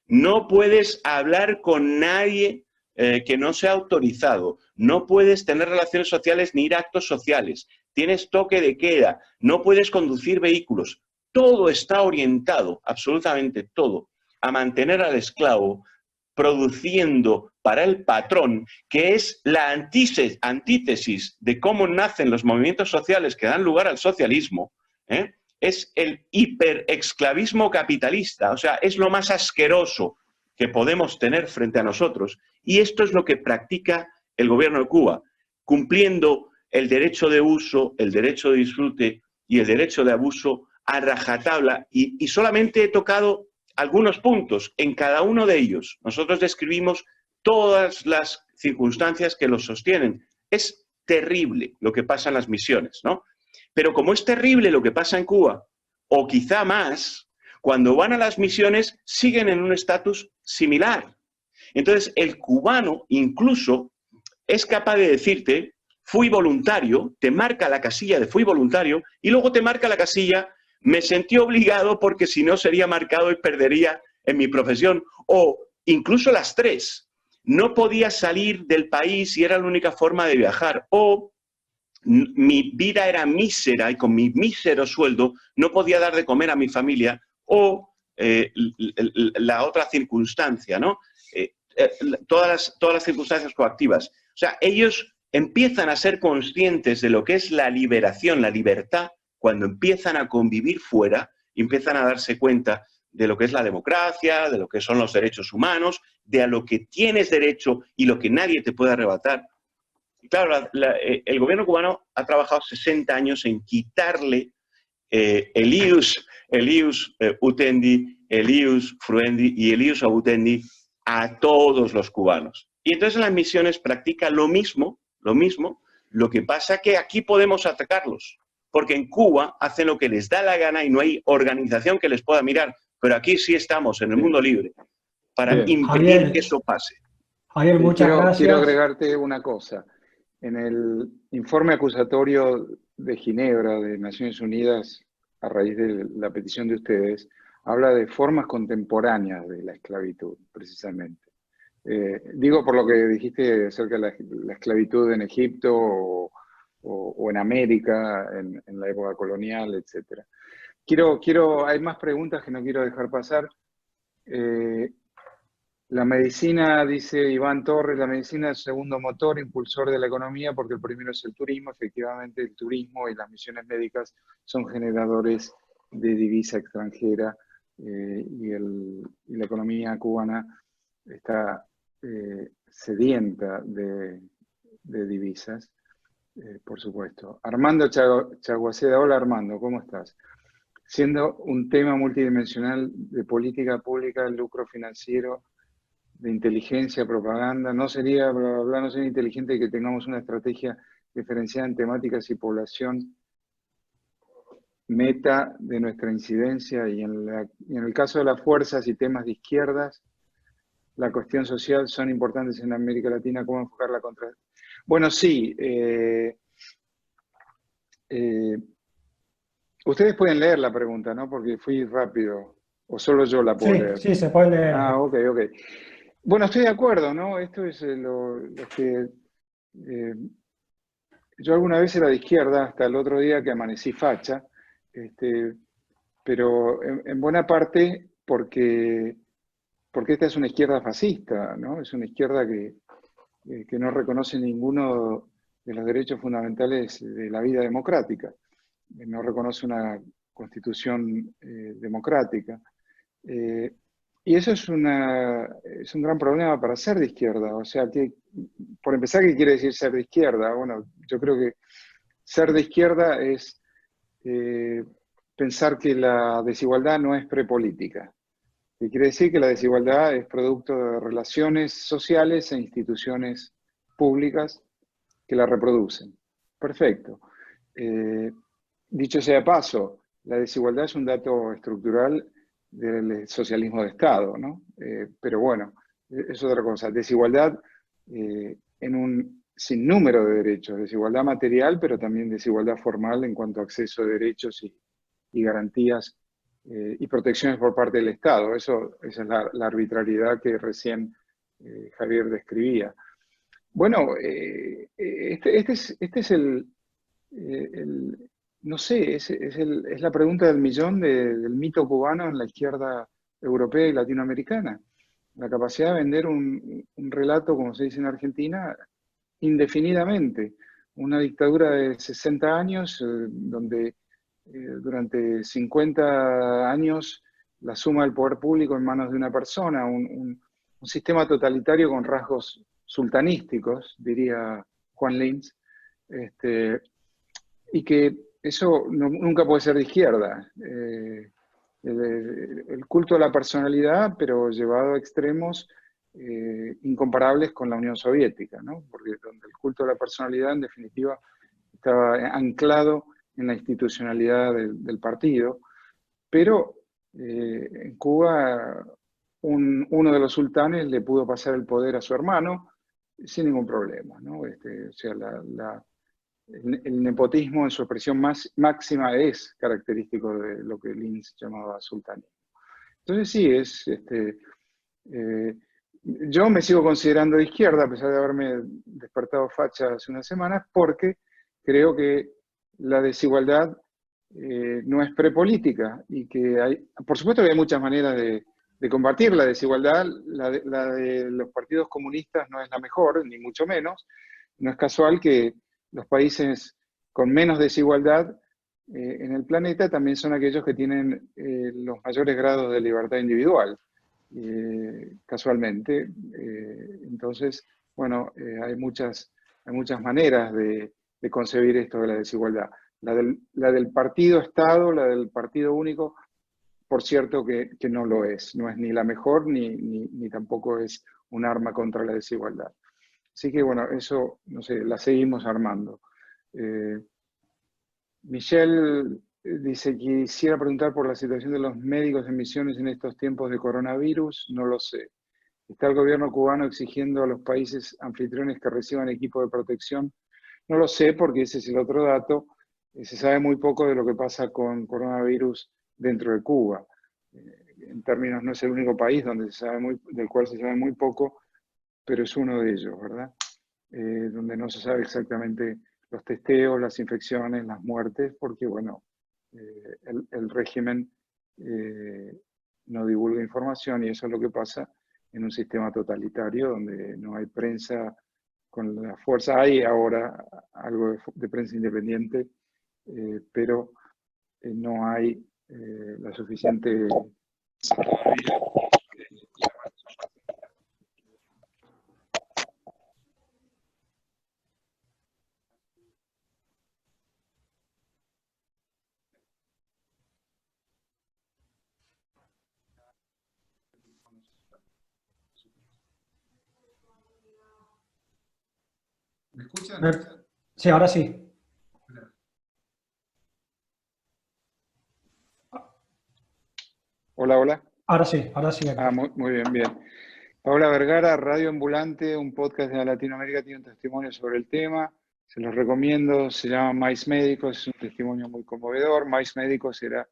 No puedes hablar con nadie que no sea autorizado. No puedes tener relaciones sociales ni ir a actos sociales. Tienes toque de queda. No puedes conducir vehículos. Todo está orientado, absolutamente todo, a mantener al esclavo produciendo para el patrón, que es la antítesis de cómo nacen los movimientos sociales que dan lugar al socialismo, es el hiperexclavismo capitalista. O sea, es lo más asqueroso que podemos tener frente a nosotros. Y esto es lo que practica el gobierno de Cuba, cumpliendo el derecho de uso, el derecho de disfrute y el derecho de abuso a rajatabla. Y solamente he tocado algunos puntos. En cada uno de ellos nosotros describimos todas las circunstancias que los sostienen. Es terrible lo que pasa en las misiones, ¿no? Pero como es terrible lo que pasa en Cuba, o quizá más, cuando van a las misiones siguen en un estatus similar. Entonces, el cubano incluso es capaz de decirte, fui voluntario, te marca la casilla de fui voluntario, y luego te marca la casilla, me sentí obligado porque si no sería marcado y perdería en mi profesión. O incluso las tres, no podía salir del país y era la única forma de viajar. O mi vida era mísera y con mi mísero sueldo no podía dar de comer a mi familia. O la otra circunstancia, ¿no? Todas las circunstancias coactivas. O sea, ellos empiezan a ser conscientes de lo que es la liberación, la libertad, cuando empiezan a convivir fuera, empiezan a darse cuenta de lo que es la democracia, de lo que son los derechos humanos, de a lo que tienes derecho y lo que nadie te puede arrebatar. Y claro, el gobierno cubano ha trabajado 60 años en quitarle el ius utendi, el ius fruendi y el ius abutendi a todos los cubanos. Y entonces en las misiones practica lo mismo, lo que pasa que aquí podemos atacarlos, porque en Cuba hacen lo que les da la gana y no hay organización que les pueda mirar, pero aquí sí estamos en el mundo libre para impedir Javier, que eso pase. Javier, muchas gracias. Quiero agregarte una cosa. En el informe acusatorio de Ginebra de Naciones Unidas, a raíz de la petición de ustedes, habla de formas contemporáneas de la esclavitud, precisamente. Digo por lo que dijiste acerca de la esclavitud en Egipto o en América, en la época colonial, etc. Hay más preguntas que no quiero dejar pasar. La medicina, dice Iván Torres, la medicina es el segundo motor impulsor de la economía porque el primero es el turismo. Efectivamente, el turismo y las misiones médicas son generadores de divisa extranjera y la economía cubana está sedienta de divisas, por supuesto. Armando Chaguaceda, hola Armando, ¿cómo estás? Siendo un tema multidimensional de política pública, lucro financiero, de inteligencia, propaganda, no sería, bla, bla, bla, no sería inteligente que tengamos una estrategia diferenciada en temáticas y población meta de nuestra incidencia y en el caso de las fuerzas y temas de izquierdas, la cuestión social son importantes en América Latina, ¿cómo enfocarla contra? Bueno, sí, ustedes pueden leer la pregunta, ¿no? Porque fui rápido, o solo yo la puedo leer. Sí, se puede leer. Ah, ok. Bueno, estoy de acuerdo, ¿no? Esto es lo que... yo alguna vez era de izquierda, hasta el otro día que amanecí facha, pero en buena parte porque esta es una izquierda fascista, ¿no? Es una izquierda que no reconoce ninguno de los derechos fundamentales de la vida democrática, no reconoce una constitución democrática. Y eso es un gran problema para ser de izquierda. O sea, que, por empezar, ¿qué quiere decir ser de izquierda? Bueno, yo creo que ser de izquierda es pensar que la desigualdad no es prepolítica. Que quiere decir que la desigualdad es producto de relaciones sociales e instituciones públicas que la reproducen. Perfecto. Dicho sea de paso, la desigualdad es un dato estructural del socialismo de Estado, ¿no? Pero bueno, es otra cosa. Desigualdad en un sinnúmero de derechos, desigualdad material, pero también desigualdad formal en cuanto a acceso a derechos y garantías y protecciones por parte del Estado. Esa es la arbitrariedad que recién Javier describía. Bueno, este es no sé, es la pregunta del millón del mito cubano en la izquierda europea y latinoamericana. La capacidad de vender un relato, como se dice en Argentina, indefinidamente. Una dictadura de 60 años, donde durante 50 años la suma del poder público en manos de una persona, un sistema totalitario con rasgos sultanísticos, diría Juan Lins, y que eso nunca puede ser de izquierda. El culto a la personalidad, pero llevado a extremos incomparables con la Unión Soviética, ¿no? Porque donde el culto a la personalidad, en definitiva, estaba anclado en la institucionalidad del partido, pero en Cuba uno de los sultanes le pudo pasar el poder a su hermano sin ningún problema, ¿no? O sea, el nepotismo en su expresión más máxima es característico de lo que Lins llamaba sultanismo. Entonces sí, yo me sigo considerando de izquierda, a pesar de haberme despertado facha hace unas semanas, porque creo que la desigualdad no es prepolítica y que por supuesto que hay muchas maneras de combatir la desigualdad. La de los partidos comunistas no es la mejor, ni mucho menos. No es casual que los países con menos desigualdad en el planeta también son aquellos que tienen los mayores grados de libertad individual, casualmente. Entonces, bueno, hay muchas maneras de concebir esto de la desigualdad. La del partido-Estado, la del partido único, por cierto que no lo es. No es ni la mejor ni tampoco es un arma contra la desigualdad. Así que bueno, eso, no sé, la seguimos armando. Michelle dice que quisiera preguntar por la situación de los médicos en misiones en estos tiempos de coronavirus. No lo sé. ¿Está el gobierno cubano exigiendo a los países anfitriones que reciban equipo de protección? No lo sé, porque ese es el otro dato. Se sabe muy poco de lo que pasa con coronavirus dentro de Cuba. En términos, no es el único país del cual se sabe muy poco, pero es uno de ellos, ¿verdad? Donde no se sabe exactamente los testeos, las infecciones, las muertes, porque, bueno, el régimen no divulga información y eso es lo que pasa en un sistema totalitario donde no hay prensa con la fuerza. Hay ahora algo de prensa independiente, pero no hay la suficiente... ¿Me escuchan? Sí, ahora sí. Hola, hola. Ahora sí. Muy bien, bien. Paola Vergara, Radio Ambulante, un podcast de Latinoamérica, tiene un testimonio sobre el tema. Se los recomiendo, se llama Mais Médicos, es un testimonio muy conmovedor. Mais Médicos era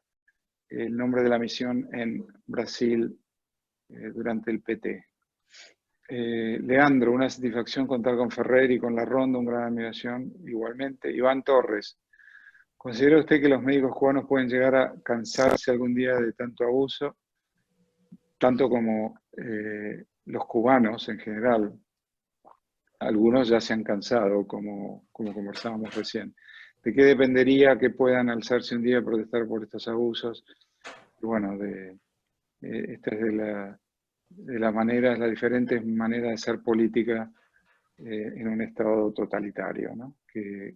el nombre de la misión en Brasil durante el PT. Leandro, una satisfacción contar con Ferrer y con La Ronda, una gran admiración igualmente. Iván Torres, ¿considera usted que los médicos cubanos pueden llegar a cansarse algún día de tanto abuso? Tanto como los cubanos en general. Algunos ya se han cansado, como conversábamos recién. ¿De qué dependería que puedan alzarse un día a protestar por estos abusos? Y bueno, esta es de las diferentes maneras de hacer política en un Estado totalitario, ¿no? Que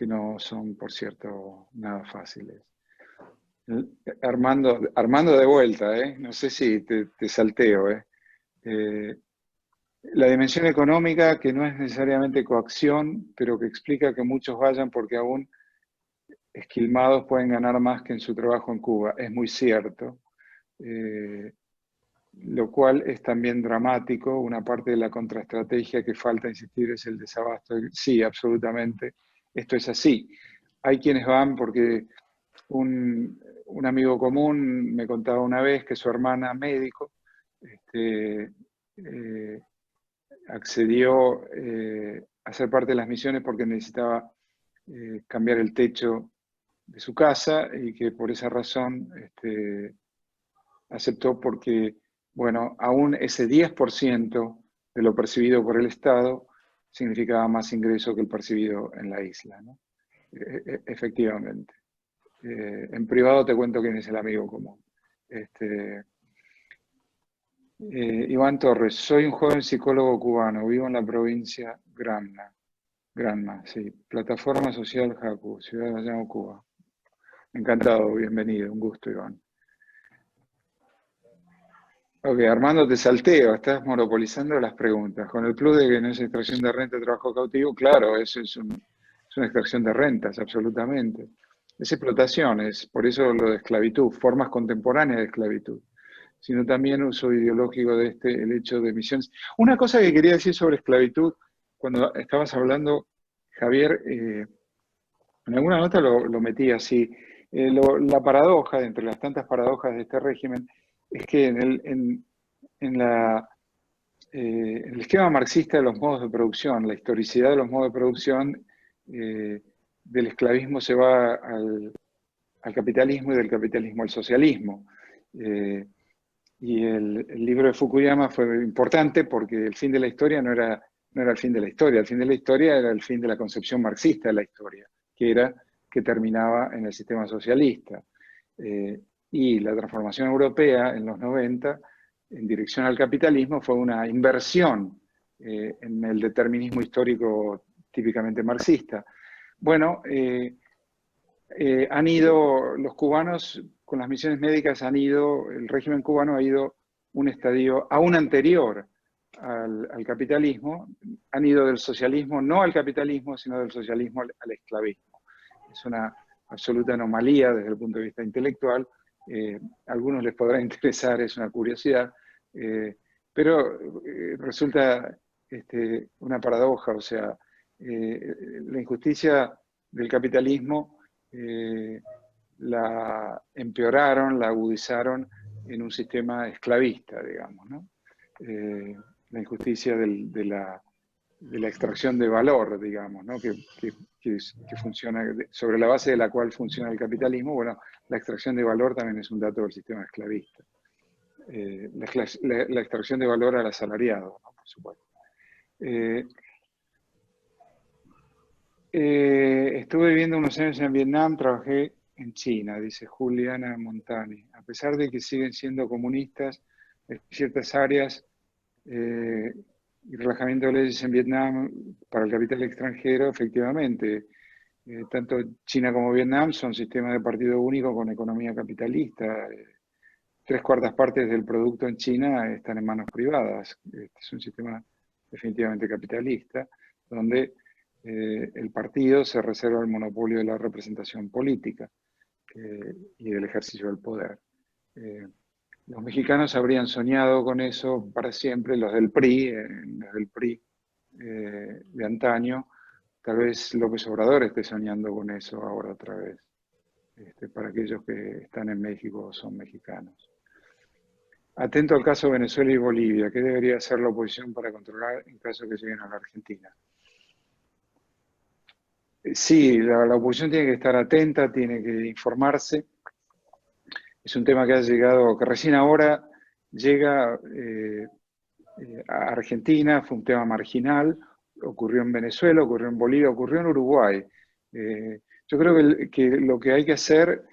no son, por cierto, nada fáciles. Armando de vuelta, no sé si te salteo. La dimensión económica, que no es necesariamente coacción, pero que explica que muchos vayan porque aún esquilmados pueden ganar más que en su trabajo en Cuba. Es muy cierto. Lo cual es también dramático. Una parte de la contraestrategia que falta insistir es el desabasto. Sí, absolutamente. Esto es así. Hay quienes van porque un amigo común me contaba una vez que su hermana médico accedió a ser parte de las misiones porque necesitaba cambiar el techo de su casa y que por esa razón aceptó porque, bueno, aún ese 10% de lo percibido por el Estado significaba más ingreso que el percibido en la isla, ¿no? Efectivamente. En privado te cuento quién es el amigo común. Iván Torres, soy un joven psicólogo cubano, vivo en la provincia Granma, sí, plataforma social Jacu, Ciudad de Bayamo, Cuba. Encantado, bienvenido, un gusto, Iván. Ok, Armando, te salteo, estás monopolizando las preguntas. Con el plus de que no es extracción de renta de trabajo cautivo, claro, eso es una extracción de rentas, absolutamente. Es explotación, es por eso lo de esclavitud, formas contemporáneas de esclavitud, sino también uso ideológico de el hecho de misiones. Una cosa que quería decir sobre esclavitud, cuando estabas hablando, Javier, en alguna nota lo metí así, la paradoja, entre las tantas paradojas de este régimen, es que en el esquema marxista de los modos de producción, la historicidad de los modos de producción, del esclavismo se va al capitalismo y del capitalismo al socialismo. Y el libro de Fukuyama fue importante porque el fin de la historia no era el fin de la historia, el fin de la historia era el fin de la concepción marxista de la historia, que era que terminaba en el sistema socialista. Y la transformación europea en los 90, en dirección al capitalismo, fue una inversión en el determinismo histórico típicamente marxista. Bueno, han ido los cubanos, con las misiones médicas el régimen cubano ha ido un estadio aún anterior al capitalismo, han ido del socialismo no al capitalismo, sino del socialismo al esclavismo. Es una absoluta anomalía desde el punto de vista intelectual. A algunos les podrá interesar, es una curiosidad, pero resulta una paradoja, o sea, la injusticia del capitalismo la empeoraron, la agudizaron en un sistema esclavista, digamos, ¿no? La injusticia de la extracción de valor, digamos, ¿no? que funciona, sobre la base de la cual funciona el capitalismo. Bueno, la extracción de valor también es un dato del sistema esclavista. La extracción de valor al asalariado, ¿no? Por supuesto. Estuve viviendo unos años en Vietnam, trabajé en China, dice Juliana Montani. A pesar de que siguen siendo comunistas, en ciertas áreas y relajamiento de leyes en Vietnam para el capital extranjero, efectivamente, tanto China como Vietnam son sistemas de partido único con economía capitalista. 3/4 partes del producto en China están en manos privadas. Es un sistema definitivamente capitalista, donde el partido se reserva el monopolio de la representación política y del ejercicio del poder. Los mexicanos habrían soñado con eso para siempre, los del PRI, de antaño. Tal vez López Obrador esté soñando con eso ahora otra vez, para aquellos que están en México o son mexicanos. Atento al caso de Venezuela y Bolivia, ¿qué debería hacer la oposición para controlar en caso de que lleguen a la Argentina? Sí, la oposición tiene que estar atenta, tiene que informarse. Es un tema que ha llegado, que recién ahora llega a Argentina, fue un tema marginal, ocurrió en Venezuela, ocurrió en Bolivia, ocurrió en Uruguay. Yo creo que lo que hay que hacer,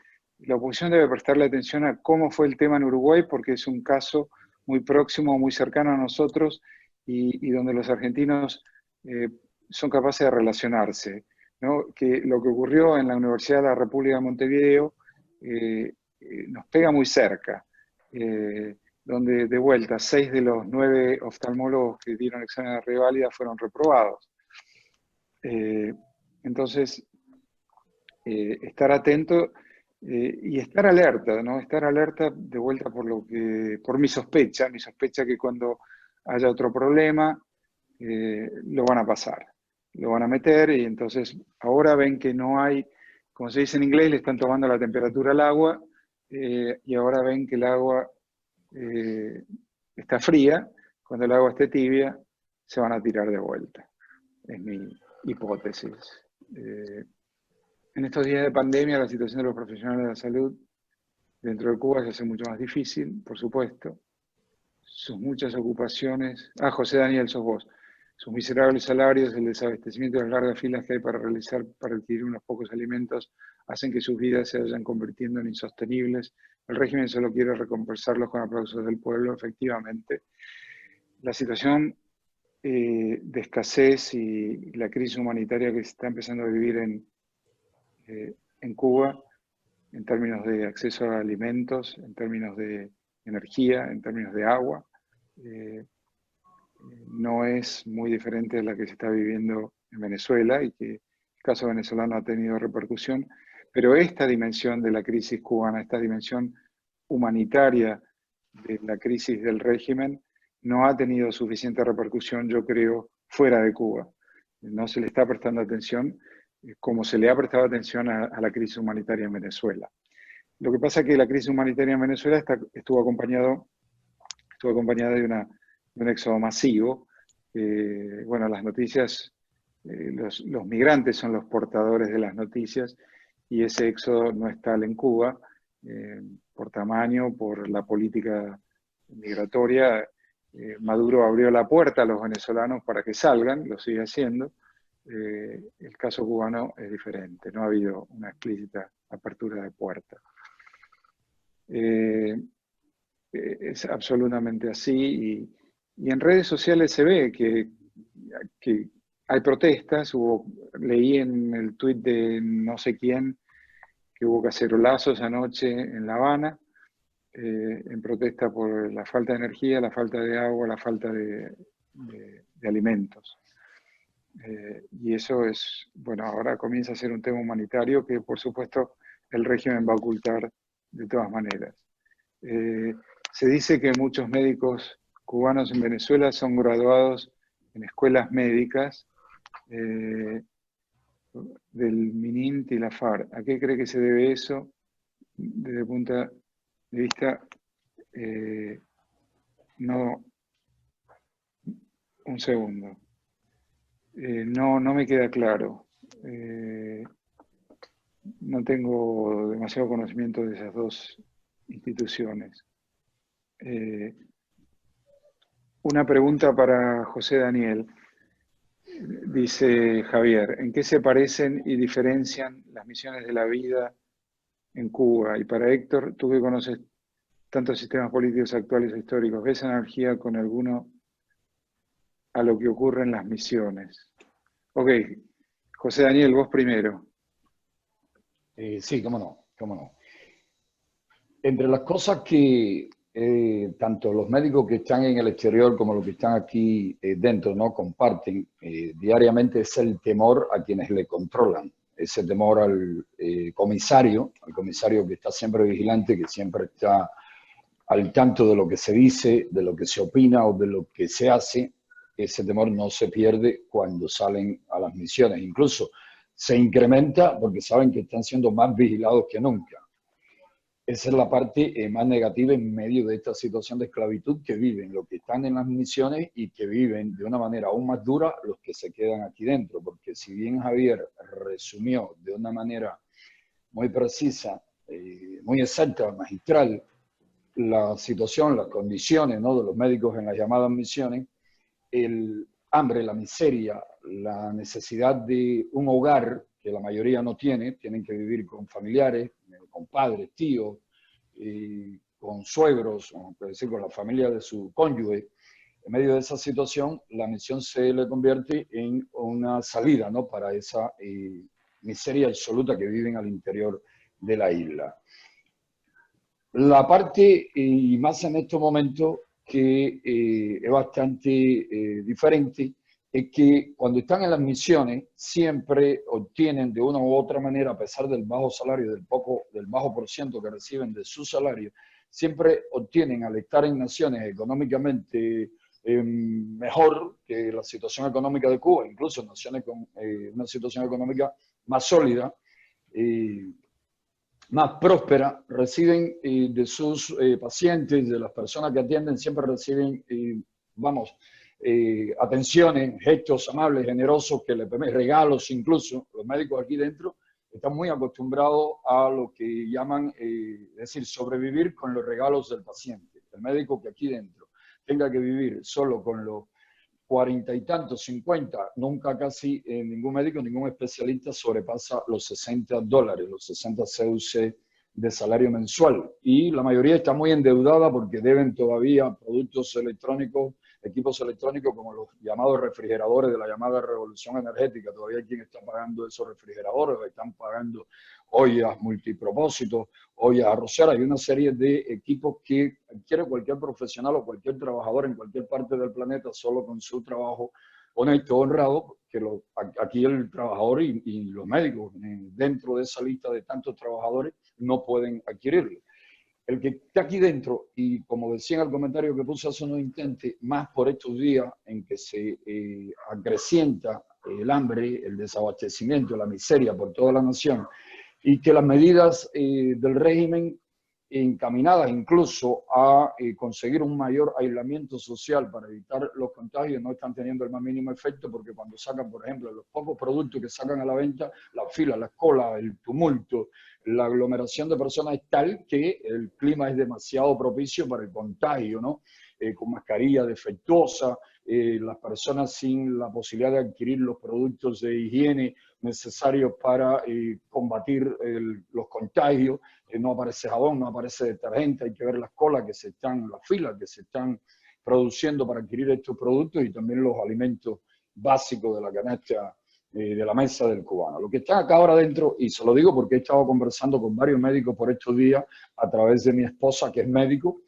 la oposición debe prestarle atención a cómo fue el tema en Uruguay, porque es un caso muy próximo, muy cercano a nosotros y donde los argentinos son capaces de relacionarse, ¿no? Que lo que ocurrió en la Universidad de la República de Montevideo nos pega muy cerca, donde de vuelta 6 de los 9 oftalmólogos que dieron examen de reválida fueron reprobados. Entonces, estar atento y estar alerta, ¿no? Estar alerta de vuelta por mi sospecha que cuando haya otro problema, lo van a pasar, lo van a meter y entonces ahora ven que no hay, como se dice en inglés, le están tomando la temperatura al agua y ahora ven que el agua está fría, cuando el agua esté tibia se van a tirar de vuelta, es mi hipótesis. En estos días de pandemia la situación de los profesionales de la salud dentro de Cuba se hace mucho más difícil, por supuesto. Sus muchas ocupaciones... José Daniel, sos vos. Sus miserables salarios, el desabastecimiento y las largas filas que hay para adquirir unos pocos alimentos hacen que sus vidas se vayan convirtiendo en insostenibles. El régimen solo quiere recompensarlos con aplausos del pueblo, efectivamente. La situación de escasez y la crisis humanitaria que se está empezando a vivir en Cuba, en términos de acceso a alimentos, en términos de energía, en términos de agua, no es muy diferente de la que se está viviendo en Venezuela y que el caso venezolano ha tenido repercusión, pero esta dimensión de la crisis cubana, esta dimensión humanitaria de la crisis del régimen, no ha tenido suficiente repercusión, yo creo, fuera de Cuba. No se le está prestando atención como se le ha prestado atención a la crisis humanitaria en Venezuela. Lo que pasa es que la crisis humanitaria en Venezuela estuvo acompañada de un éxodo masivo. Bueno, las noticias, los migrantes son los portadores de las noticias y ese éxodo no es tal en Cuba, por tamaño, por la política migratoria. Maduro abrió la puerta a los venezolanos para que salgan, lo sigue haciendo. El caso cubano es diferente, no ha habido una explícita apertura de puerta. Es absolutamente así y en redes sociales se ve que hay protestas. Leí en el tuit de no sé quién que hubo cacerolazos anoche en La Habana en protesta por la falta de energía, la falta de agua, la falta de alimentos. Y eso es, bueno, ahora comienza a ser un tema humanitario que por supuesto el régimen va a ocultar de todas maneras. Se dice que muchos médicos cubanos en Venezuela son graduados en escuelas médicas del MININT y la FARC. ¿A qué cree que se debe eso? Desde el punto de vista, no, un segundo. No me queda claro. No tengo demasiado conocimiento de esas dos instituciones. Una pregunta para José Daniel. Dice Javier, ¿en qué se parecen y diferencian las misiones de la vida en Cuba? Y para Héctor, tú que conoces tantos sistemas políticos actuales e históricos, ¿ves analogía con alguno a lo que ocurre en las misiones? Ok, José Daniel, vos primero. Sí, cómo no. Entre las cosas que tanto los médicos que están en el exterior como los que están aquí dentro, ¿no?, comparten diariamente es el temor a quienes le controlan, ese temor al comisario que está siempre vigilante, que siempre está al tanto de lo que se dice, de lo que se opina o de lo que se hace. Ese temor no se pierde cuando salen a las misiones, incluso se incrementa porque saben que están siendo más vigilados que nunca. Esa es la parte más negativa en medio de esta situación de esclavitud que viven los que están en las misiones y que viven de una manera aún más dura los que se quedan aquí dentro. Porque si bien Javier resumió de una manera muy precisa, muy exacta, magistral, la situación, las condiciones, ¿no?, de los médicos en las llamadas misiones, el hambre, la miseria, la necesidad de un hogar que la mayoría no tiene, tienen que vivir con familiares, con padres, tíos, con suegros, o decir, con la familia de su cónyuge. En medio de esa situación, la misión se le convierte en una salida, ¿no?, para esa miseria absoluta que viven al interior de la isla. La parte, y más en estos momentos, que es bastante diferente, es que cuando están en las misiones siempre obtienen de una u otra manera, a pesar del bajo salario, del bajo por ciento que reciben de su salario, siempre obtienen, al estar en naciones económicamente mejor que la situación económica de Cuba, incluso naciones con una situación económica más sólida, más próspera, reciben de sus pacientes, de las personas que atienden, siempre reciben, atenciones, gestos amables, generosos, que les permiten, regalos incluso. Los médicos aquí dentro están muy acostumbrados a lo que llaman, es decir, sobrevivir con los regalos del paciente. El médico que aquí dentro tenga que vivir solo con los 40 y tantos, 50, nunca casi ningún médico, ningún especialista sobrepasa los $60, los 60 CUC de salario mensual. Y la mayoría está muy endeudada porque deben todavía productos electrónicos, equipos electrónicos como los llamados refrigeradores de la llamada revolución energética. Todavía hay quien está pagando esos refrigeradores, están pagando ollas multipropósitos, ollas arroceras y una serie de equipos que adquiere cualquier profesional o cualquier trabajador en cualquier parte del planeta solo con su trabajo honesto, honrado, que aquí el trabajador y los médicos dentro de esa lista de tantos trabajadores no pueden adquirirlo. El que está aquí dentro, y como decía en el comentario que puse hace unos instantes, más por estos días en que se acrecienta el hambre, el desabastecimiento, la miseria por toda la nación, y que las medidas del régimen encaminadas incluso a conseguir un mayor aislamiento social para evitar los contagios no están teniendo el más mínimo efecto, porque cuando sacan, por ejemplo, los pocos productos que sacan a la venta, la fila, las colas, el tumulto, la aglomeración de personas es tal que el clima es demasiado propicio para el contagio, ¿no? Con mascarilla defectuosa, las personas sin la posibilidad de adquirir los productos de higiene necesarios para combatir los contagios. No aparece jabón, no aparece detergente, hay que ver las colas las filas que se están produciendo para adquirir estos productos y también los alimentos básicos de la canasta de la mesa del cubano. Lo que está acá ahora dentro, y se lo digo porque he estado conversando con varios médicos por estos días a través de mi esposa, que es médico,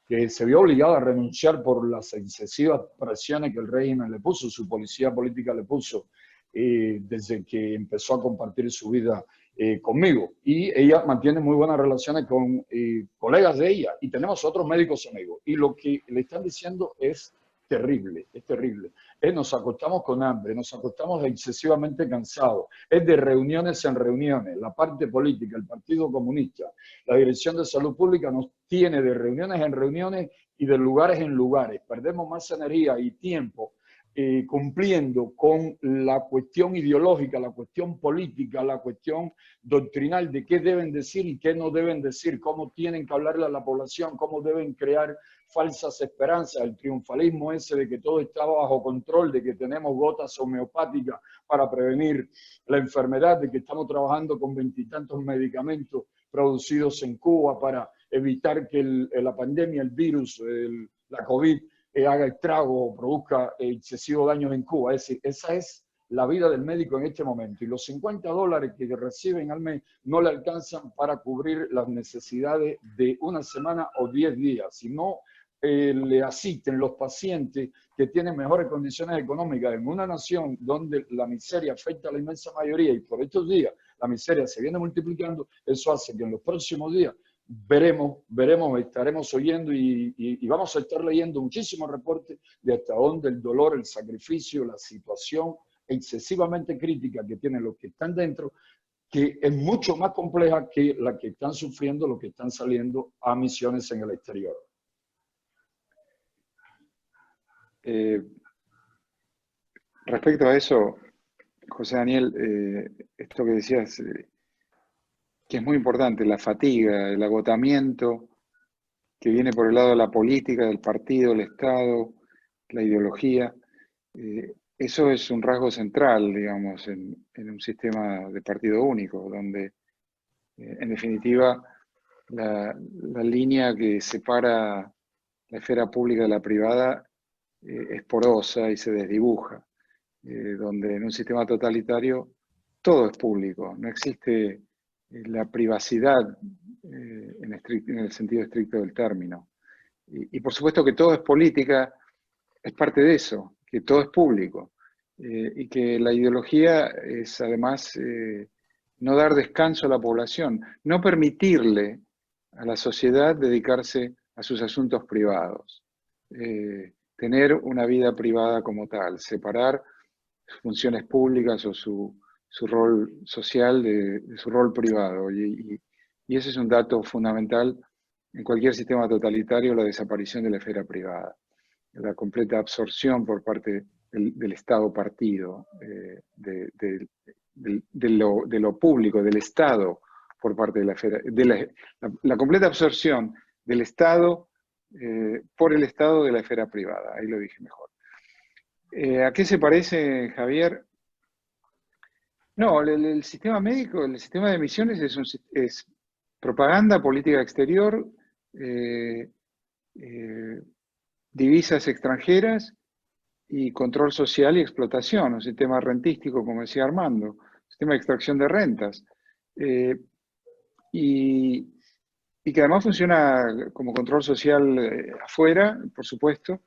que se vio obligada a renunciar por las excesivas presiones que el régimen le puso, su policía política le puso, desde que empezó a compartir su vida conmigo. Y ella mantiene muy buenas relaciones con colegas de ella, y tenemos otros médicos amigos. Y lo que le están diciendo es terrible, es terrible. Nos acostamos con hambre, nos acostamos excesivamente cansados, es de reuniones en reuniones. La parte política, el Partido Comunista, la Dirección de Salud Pública nos tiene de reuniones en reuniones y de lugares en lugares. Perdemos más energía y tiempo cumpliendo con la cuestión ideológica, la cuestión política, la cuestión doctrinal de qué deben decir y qué no deben decir, cómo tienen que hablarle a la población, cómo deben crear falsas esperanzas, el triunfalismo ese de que todo está bajo control, de que tenemos gotas homeopáticas para prevenir la enfermedad, de que estamos trabajando con 20 y tantos medicamentos producidos en Cuba para evitar que la pandemia, el virus, la COVID, haga estrago o produzca excesivos daños en Cuba. Es decir, esa es la vida del médico en este momento. Y los $50 que reciben al mes no le alcanzan para cubrir las necesidades de una semana o 10 días. Si no le asisten los pacientes que tienen mejores condiciones económicas en una nación donde la miseria afecta a la inmensa mayoría y por estos días la miseria se viene multiplicando, eso hace que en los próximos días veremos, estaremos oyendo y vamos a estar leyendo muchísimos reportes de hasta dónde el dolor, el sacrificio, la situación excesivamente crítica que tienen los que están dentro, que es mucho más compleja que la que están sufriendo los que están saliendo a misiones en el exterior. Respecto a eso, José Daniel, esto que decías, que es muy importante, la fatiga, el agotamiento que viene por el lado de la política, del partido, el Estado, la ideología, eso es un rasgo central, digamos, en un sistema de partido único, donde, en definitiva, la línea que separa la esfera pública de la privada es porosa y se desdibuja, donde en un sistema totalitario todo es público, no existe la privacidad en el sentido estricto del término. Y por supuesto que todo es política, es parte de eso, que todo es público, y que la ideología es además no dar descanso a la población, no permitirle a la sociedad dedicarse a sus asuntos privados, tener una vida privada como tal, separar sus funciones públicas o su rol social de su rol privado. Y ese es un dato fundamental en cualquier sistema totalitario, la desaparición de la esfera privada, la completa absorción por parte del Estado partido, de lo público, del Estado por parte de la esfera, la completa absorción del Estado por el Estado de la esfera privada, ahí lo dije mejor. ¿A qué se parece, Javier? No, el sistema médico, el sistema de misiones es propaganda, política exterior, divisas extranjeras y control social y explotación, un sistema rentístico, como decía Armando, un sistema de extracción de rentas. Y que además funciona como control social afuera, por supuesto,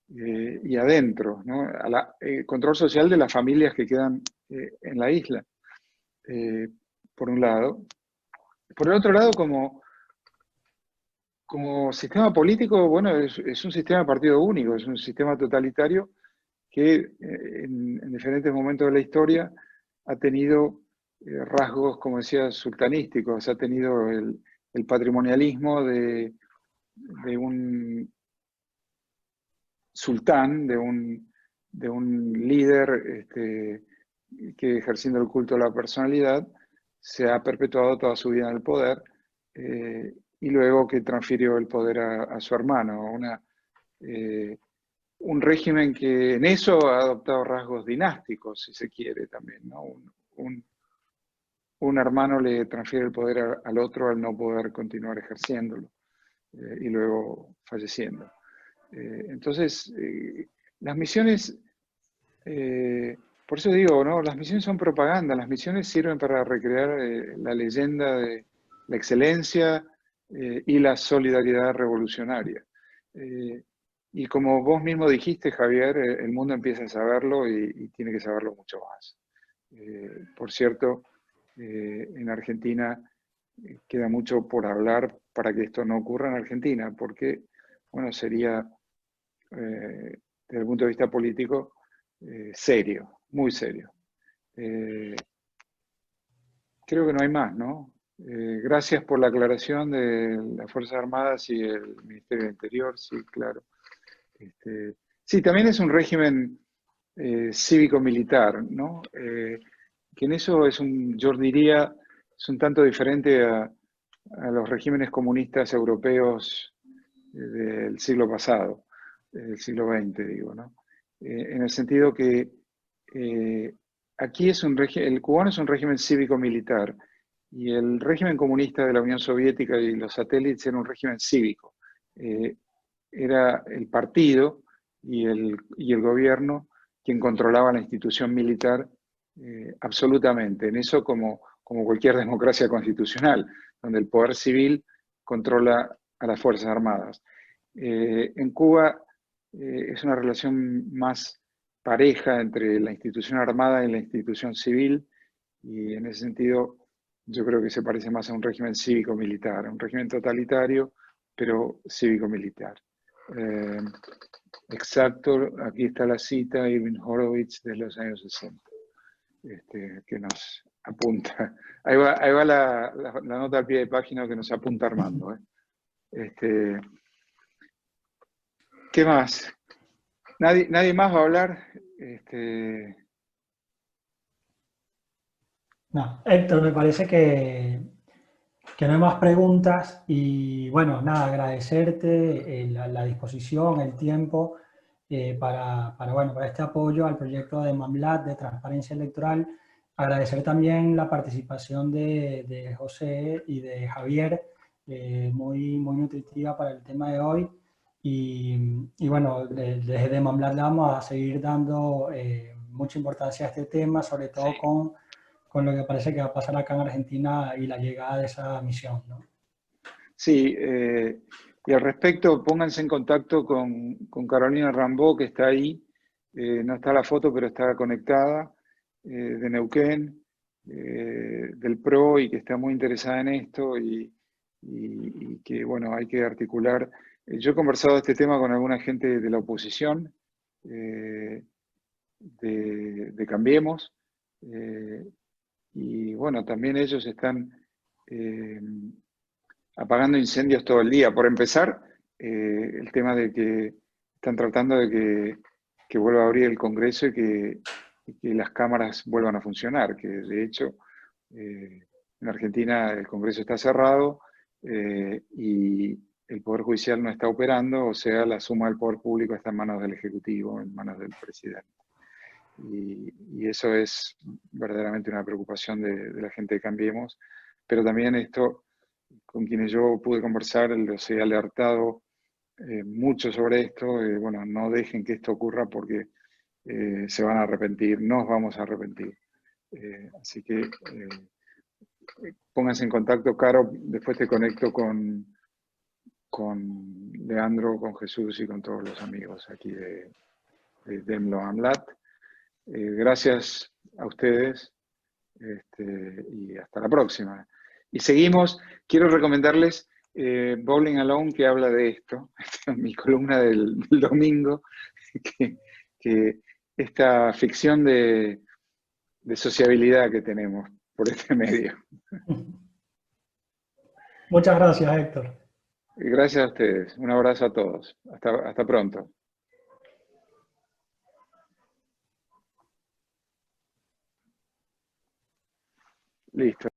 y adentro, ¿no? Control social de las familias que quedan en la isla, por un lado. Por el otro lado, como sistema político, bueno, es un sistema de partido único, es un sistema totalitario que en diferentes momentos de la historia ha tenido rasgos, como decía, sultanísticos, ha tenido el patrimonialismo de un sultán, de un líder que ejerciendo el culto a la personalidad se ha perpetuado toda su vida en el poder, y luego que transfirió el poder a su hermano, un régimen que en eso ha adoptado rasgos dinásticos, si se quiere también, ¿no? Un hermano le transfiere el poder al otro al no poder continuar ejerciéndolo, y luego falleciendo. Entonces, las misiones, por eso digo, ¿no? Las misiones son propaganda, las misiones sirven para recrear la leyenda de la excelencia y la solidaridad revolucionaria. Y como vos mismo dijiste, Javier, el mundo empieza a saberlo y tiene que saberlo mucho más. Por cierto, en Argentina queda mucho por hablar para que esto no ocurra en Argentina, porque, bueno, sería, desde el punto de vista político, serio, muy serio. Creo que no hay más, ¿no? Gracias por la aclaración de las Fuerzas Armadas y el Ministerio del Interior, sí, claro. Sí, también es un régimen cívico-militar, ¿no? Que en eso yo diría, es un tanto diferente a los regímenes comunistas europeos del siglo pasado, del siglo XX, digo, ¿no? En el sentido que aquí el cubano es un régimen cívico-militar y el régimen comunista de la Unión Soviética y los satélites era un régimen cívico. Era el partido y el gobierno quien controlaba la institución militar absolutamente. En eso como cualquier democracia constitucional, donde el poder civil controla a las Fuerzas Armadas. En Cuba es una relación más pareja entre la institución armada y la institución civil, y en ese sentido yo creo que se parece más a un régimen cívico-militar, un régimen totalitario, pero cívico-militar. Exacto, aquí está la cita, Irving Horowitz, de los años 60, que nos apunta. Ahí va la nota al pie de página que nos apunta Armando. ¿Qué más? ¿Nadie más va a hablar? No, Héctor, me parece que no hay más preguntas y bueno, nada, agradecerte la disposición, el tiempo para este apoyo al proyecto de MAMLAT de transparencia electoral. Agradecer también la participación de José y de Javier muy, muy nutritiva para el tema de hoy. Y bueno, desde de Mamlat vamos a seguir dando mucha importancia a este tema, sobre todo con lo que parece que va a pasar acá en Argentina y la llegada de esa misión, ¿no? Sí, y al respecto, pónganse en contacto con Carolina Rambó, que está ahí. No está la foto, pero está conectada, de Neuquén, del PRO, y que está muy interesada en esto y que, bueno, hay que articular. Yo he conversado de este tema con alguna gente de la oposición, de Cambiemos, y bueno, también ellos están apagando incendios todo el día. Por empezar, el tema de que están tratando de que vuelva a abrir el Congreso y que las cámaras vuelvan a funcionar, que de hecho en Argentina el Congreso está cerrado y el Poder Judicial no está operando, o sea, la suma del poder público está en manos del Ejecutivo, en manos del presidente. Y eso es verdaderamente una preocupación de la gente de Cambiemos, pero también esto, con quienes yo pude conversar, los he alertado mucho sobre esto. Bueno, no dejen que esto ocurra porque se van a arrepentir, nos vamos a arrepentir. Así que pónganse en contacto, Caro, después te conecto con Leandro, con Jesús y con todos los amigos aquí de Demlo Amlat. Gracias a ustedes y hasta la próxima. Y seguimos, quiero recomendarles Bowling Alone, que habla de esto, mi columna del domingo, que esta ficción de sociabilidad que tenemos por este medio. Muchas gracias, Héctor. Gracias a ustedes. Un abrazo a todos. Hasta pronto. Listo.